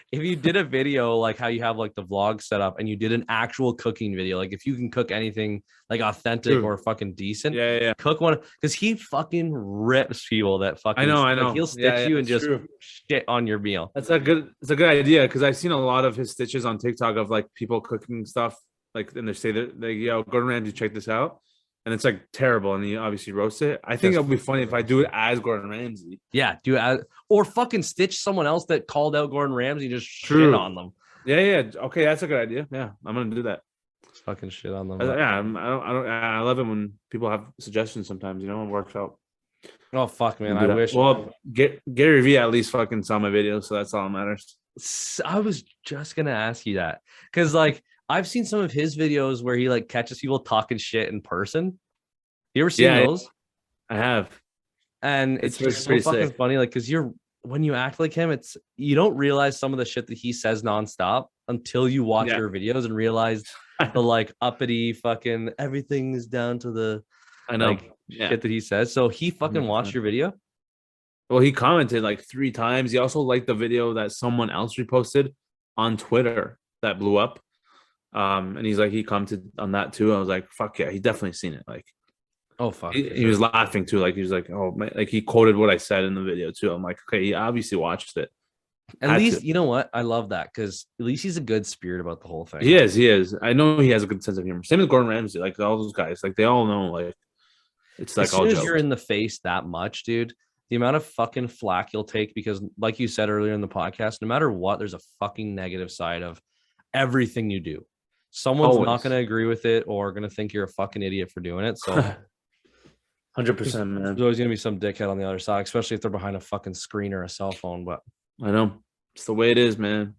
If you did a video like how you have like the vlog set up, and you did an actual cooking video, like if you can cook anything like authentic or fucking decent, cook one, because he fucking rips people that fucking. I know. Like, he'll stitch you and just shit on your meal. It's a good idea, because I've seen a lot of his stitches on TikTok of like people cooking stuff, like, and they say that they Gordon Ramsay, check this out. And it's like terrible, and he obviously roasts it. I think it'll be funny if I do it as Gordon Ramsay. Yeah, do it or fucking stitch someone else that called out Gordon Ramsay, just shit on them. Yeah. Okay, that's a good idea. Yeah, I'm gonna do that. Just fucking shit on them. I love it when people have suggestions. Sometimes, it works out. Oh fuck, man! I wish. Well, Gary Vee at least fucking saw my video, so that's all that matters. I was just gonna ask you that, because like, I've seen some of his videos where he like catches people talking shit in person. You ever seen those? I have. And it's just so fucking funny. Like, because when you act like him, you don't realize some of the shit that he says nonstop until you watch your videos and realize the like uppity fucking everything is down to the shit that he says. So he fucking watched your video. Well, he commented like 3 times. He also liked the video that someone else reposted on Twitter that blew up. And he's like, he commented on that too. I was like, fuck yeah, he definitely seen it. Like, oh fuck, he was laughing too. Like, he was like, oh man, like he quoted what I said in the video too. I'm like, okay, he obviously watched it. At least, you know what? I love that, because at least he's a good spirit about the whole thing. He is. I know he has a good sense of humor. Same as Gordon Ramsay. Like all those guys, like they all know. Like it's like as soon as you're in the face that much, dude, the amount of fucking flack you'll take, because like you said earlier in the podcast, no matter what, there's a fucking negative side of everything you do. Someone's not going to agree with it or going to think you're a fucking idiot for doing it. So 100%, man. There's always going to be some dickhead on the other side, especially if they're behind a fucking screen or a cell phone. But I know it's the way it is, man.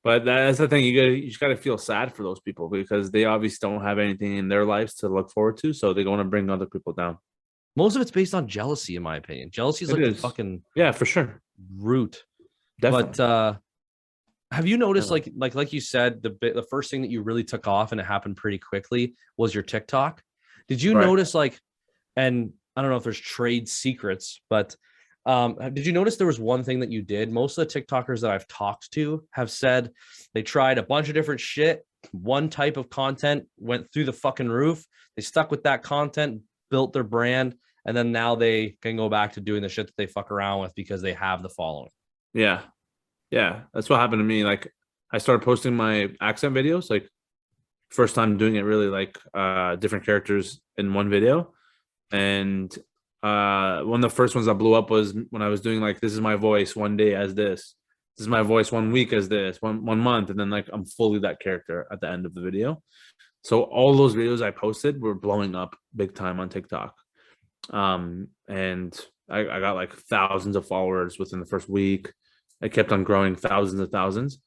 But that's the thing. You just got to feel sad for those people, because they obviously don't have anything in their lives to look forward to. So they're going to bring other people down. Most of it's based on jealousy, in my opinion. Jealousy is like the fucking for sure root. Definitely. But have you noticed, like you said, the first thing that you really took off, and it happened pretty quickly, was your TikTok? Did you notice, like, and I don't know if there's trade secrets, but did you notice there was one thing that you did? Most of the TikTokers that I've talked to have said they tried a bunch of different shit. One type of content went through the fucking roof. They stuck with that content, built their brand, and then now they can go back to doing the shit that they fuck around with because they have the following. Yeah. Yeah. That's what happened to me. Like I started posting my accent videos, like first time doing it really, like different characters in one video. And one of the first ones that blew up was when I was doing like, this is my voice one day as this is my voice 1 week as this, one month, and then like I'm fully that character at the end of the video. So all those videos I posted were blowing up big time on TikTok. And I got like thousands of followers within the first week. I kept on growing thousands of thousands.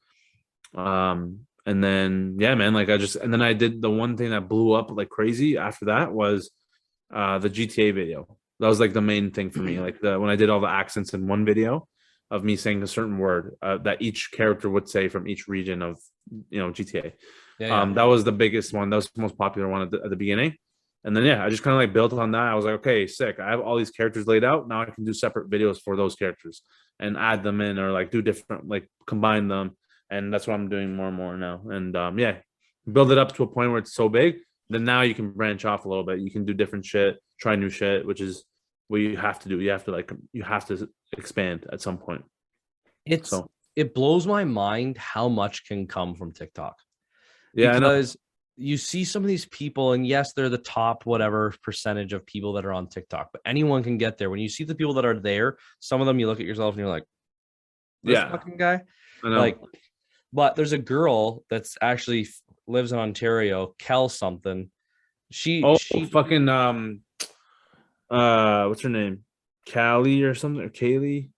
And then yeah, man, like and then I did the one thing that blew up like crazy after that was the GTA video. That was like the main thing for me. Like when I did all the accents in one video of me saying a certain word that each character would say from each region of GTA. That was the biggest one. That was the most popular one at the beginning. And then yeah, I just kind of like built on that. I was like, okay, sick. I have all these characters laid out. Now I can do separate videos for those characters and add them in, or like do different, like combine them. And that's what I'm doing more and more now. And yeah, build it up to a point where it's so big. Then now you can branch off a little bit. You can do different shit, try new shit, which is what you have to do. You have to expand at some point. It blows my mind how much can come from TikTok. Yeah, because you see some of these people, and yes, they're the top whatever percentage of people that are on TikTok, but anyone can get there. When you see the people that are there, some of them you look at yourself and you're like, this fucking guy. I know. Like, but there's a girl that's actually lives in Ontario, Kel something. She fucking what's her name? Callie or something, or Kaylee?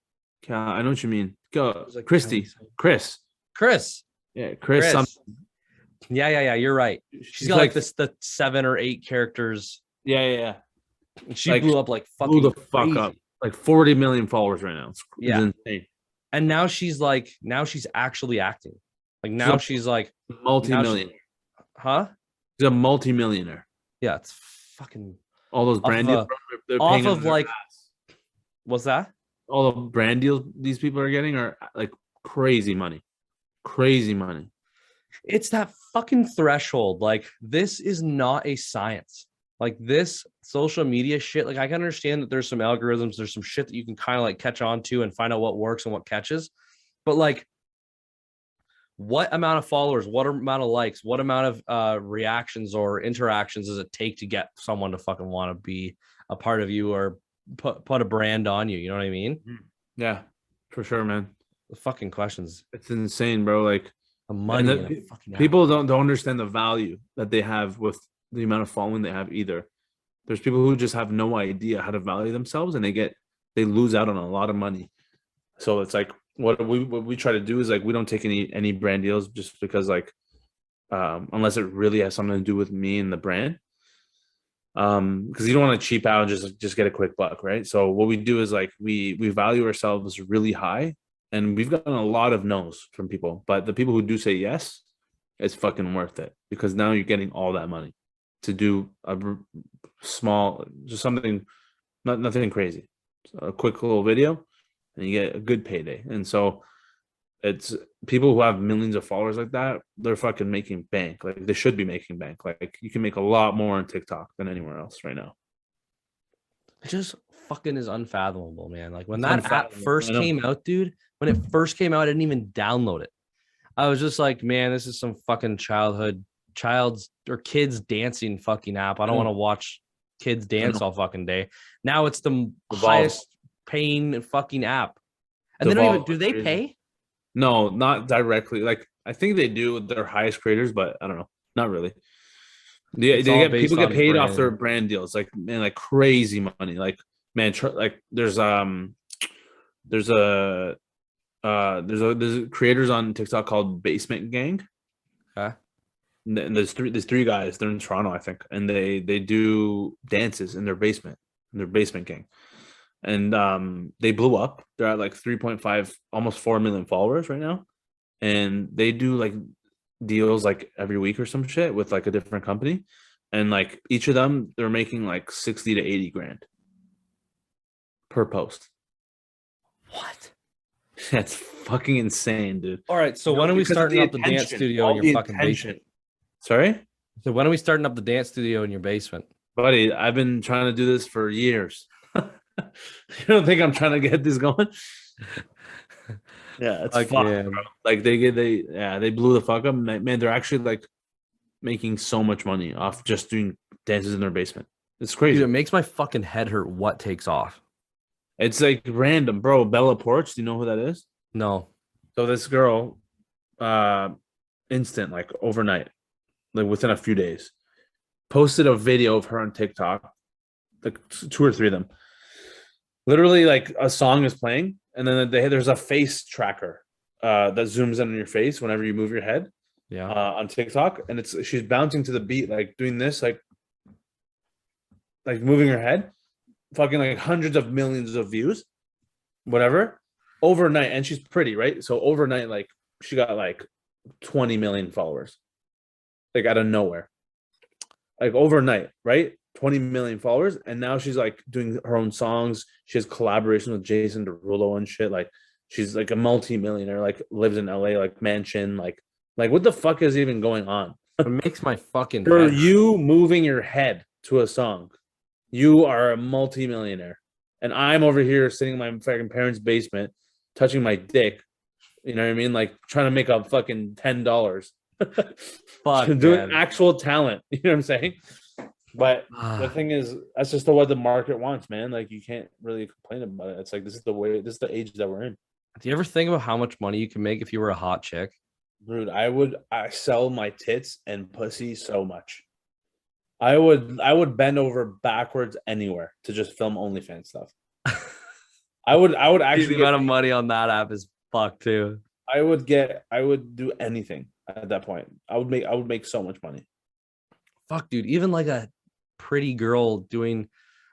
I know what you mean. Go, like Christy. Chris. Yeah, Chris. Something. Yeah. You're right. She's got like this the 7 or 8 characters. Yeah. She blew up like fucking blew the fuck up. Like 40 million followers right now. It's insane. And now she's actually acting. Like now she's like multi-millionaire. Huh? She's a multi-millionaire. Yeah, it's fucking all those brand deals. Off of like, what's that? All the brand deals these people are getting are like crazy money. Crazy money. It's that fucking threshold. Like, this is not a science. Like, this social media shit, like, I can understand that there's some algorithms, there's some shit that you can kind of like catch on to and find out what works and what catches. But like, what amount of followers, what amount of likes, what amount of reactions or interactions does it take to get someone to fucking want to be a part of you or put a brand on you? You know what I mean? Yeah, for sure, man. The fucking questions. It's insane, bro. Like, the money. People don't understand the value that they have with the amount of following they have either. There's people who just have no idea how to value themselves, and they lose out on a lot of money. So it's like, what we try to do is like, we don't take any brand deals just because like unless it really has something to do with me and the brand, because you don't want to cheap out and just get a quick buck, right? So what we do is like we value ourselves really high, and we've gotten a lot of no's from people, but the people who do say yes, it's fucking worth it, because now you're getting all that money to do a small, just something, nothing crazy, a quick little video, and you get a good payday. And so it's people who have millions of followers like that, they're fucking making bank. Like, they should be making bank. Like, you can make a lot more on TikTok than anywhere else right now. It just fucking is unfathomable, man. Like, when that app first came out, dude, when it first came out, I didn't even download it. I was just like, man, this is some fucking kids dancing fucking app. I don't want to watch kids dance all fucking day. Now it's the highest paying fucking app. And they don't even, do they pay? No, not directly. Like, I think they do with their highest creators, but I don't know. Not really. People get paid off their brand deals, like, man, like crazy money. Like, man, like there's creators on TikTok called Basement Gang. Okay. And there's three guys. They're in Toronto, I think, and they do dances in their basement gang. And they blew up. They're at like 3.5, almost 4 million followers right now. And they do like deals like every week or some shit with like a different company. And like each of them, they're making like 60 to 80 grand. per post. What? That's fucking insane, dude. All right. So when are we starting up the dance studio in your fucking basement? Sorry? So when are we starting up the dance studio in your basement? Buddy, I've been trying to do this for years. You don't think I'm trying to get this going? Yeah, it's fucked, yeah. bro. Like they blew the fuck up. Man, they're actually like making so much money off just doing dances in their basement. It's crazy. Dude, it makes my fucking head hurt what takes off. It's like random, bro. Bella Porch, do you know who that is? No. So this girl, instant, like overnight, like within a few days, posted a video of her on TikTok, like 2 or 3 of them. Literally, like a song is playing, and then there's a face tracker that zooms in on your face whenever you move your head. Yeah. On TikTok, and she's bouncing to the beat, like doing this, like moving her head, fucking like hundreds of millions of views, whatever, overnight. And she's pretty, right? So overnight, like she got like 20 million followers, like out of nowhere, like overnight, right? 20 million followers, and now she's like doing her own songs. She has collaboration with Jason Derulo and shit. Like she's like a multi-millionaire, like lives in LA, like mansion, like what the fuck is even going on? It makes my fucking For head you moving your head to a song, you are a multi-millionaire, and I'm over here sitting in my fucking parents' basement, touching my dick. You know what I mean? Like trying to make a fucking $10. Fuck, doing man. actual talent. You know what I'm saying? But the thing is, that's just what the market wants, man. Like you can't really complain about it. It's like this is the age that we're in. Do you ever think about how much money you can make if you were a hot chick? Dude, I sell my tits and pussy so much. I would bend over backwards anywhere to just film OnlyFans stuff. I would actually the amount of money on that app is fucked too. I would do anything at that point. I would make so much money. Fuck, dude. Even like a pretty girl doing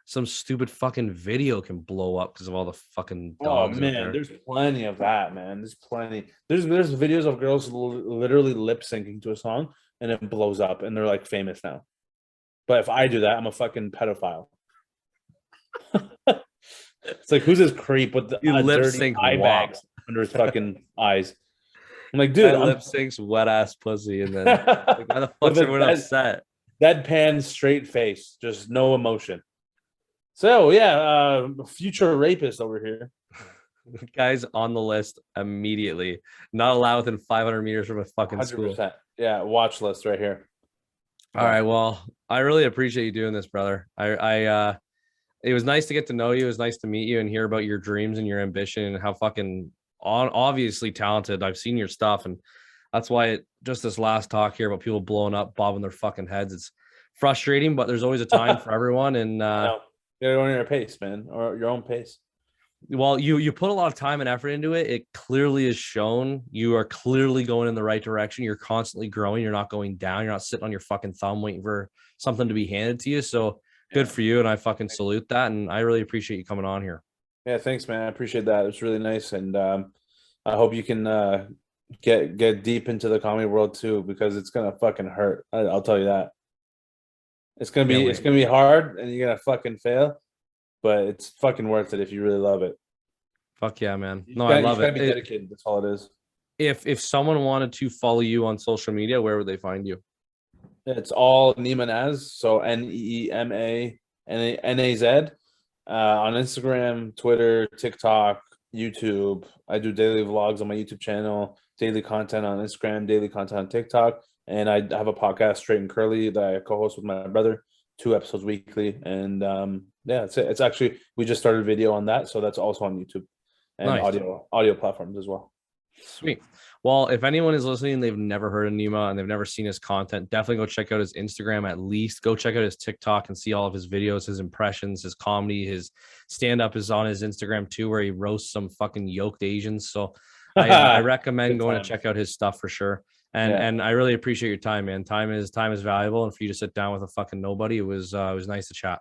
some stupid fucking video can blow up because of all the fucking dogs. Oh man, there's plenty of that, man. There's plenty. There's videos of girls literally lip syncing to a song and it blows up and they're like famous now. But if I do that, I'm a fucking pedophile. It's like, who's this creep with the lip dirty sync eye bags under his fucking eyes? I'm like, dude, lip syncs wet ass pussy, and then like, why the fuck's everyone upset? Deadpan straight face, just no emotion. So yeah, future rapist over here. Guy's on the list immediately. Not allowed within 500 meters from a fucking 100%. School. Yeah, watch list right here. All right, well, I really appreciate you doing this, brother. It was nice to get to know you. It was nice to meet you and hear about your dreams and your ambition and how fucking obviously talented. I've seen your stuff, and that's why just this last talk here about people blowing up, bobbing their fucking heads. It's frustrating, but there's always a time for everyone. And you gotta go on your pace, man, or your own pace. Well, you put a lot of time and effort into it. It clearly is shown. You are clearly going in the right direction. You're constantly growing. You're not going down. You're not sitting on your fucking thumb waiting for something to be handed to you. So good for you, and I fucking salute that. And I really appreciate you coming on here. Yeah, thanks, man. I appreciate that. It's really nice, and I hope you can get deep into the comedy world too, because it's gonna fucking hurt. I'll tell you that. It's gonna be hard, and you're gonna fucking fail, but it's fucking worth it if you really love it. Fuck yeah, man. No, I love it. Be dedicated. That's all it is. If someone wanted to follow you on social media, where would they find you? It's all Neema Naz, so NEEMANAZ, on Instagram, Twitter, TikTok, YouTube. I do daily vlogs on my YouTube channel, daily content on Instagram, daily content on TikTok, and I have a podcast, Straight and Curly, that I co-host with my brother, 2 episodes weekly. And yeah, that's it. It's actually, we just started video on that, so that's also on YouTube and audio platforms as well. Sweet. Well, if anyone is listening, they've never heard of Neema and they've never seen his content, definitely go check out his Instagram. At least go check out his TikTok and see all of his videos, his impressions, his comedy. His stand-up is on his Instagram too, where he roasts some fucking yoked Asians. So I recommend going to check out his stuff for sure. And I really appreciate your time, man. Time is valuable, and for you to sit down with a fucking nobody, it was nice to chat.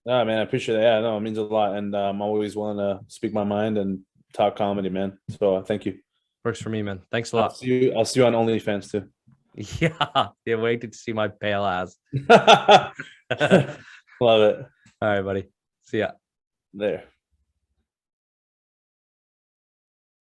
Oh man, I appreciate it. Yeah, no, it means a lot, and I'm always willing to speak my mind and talk comedy, man. So thank you. Works for me, man. Thanks a lot. I'll see you on OnlyFans too. Yeah, wait to see my pale ass. Love it. All right, buddy. See ya. There.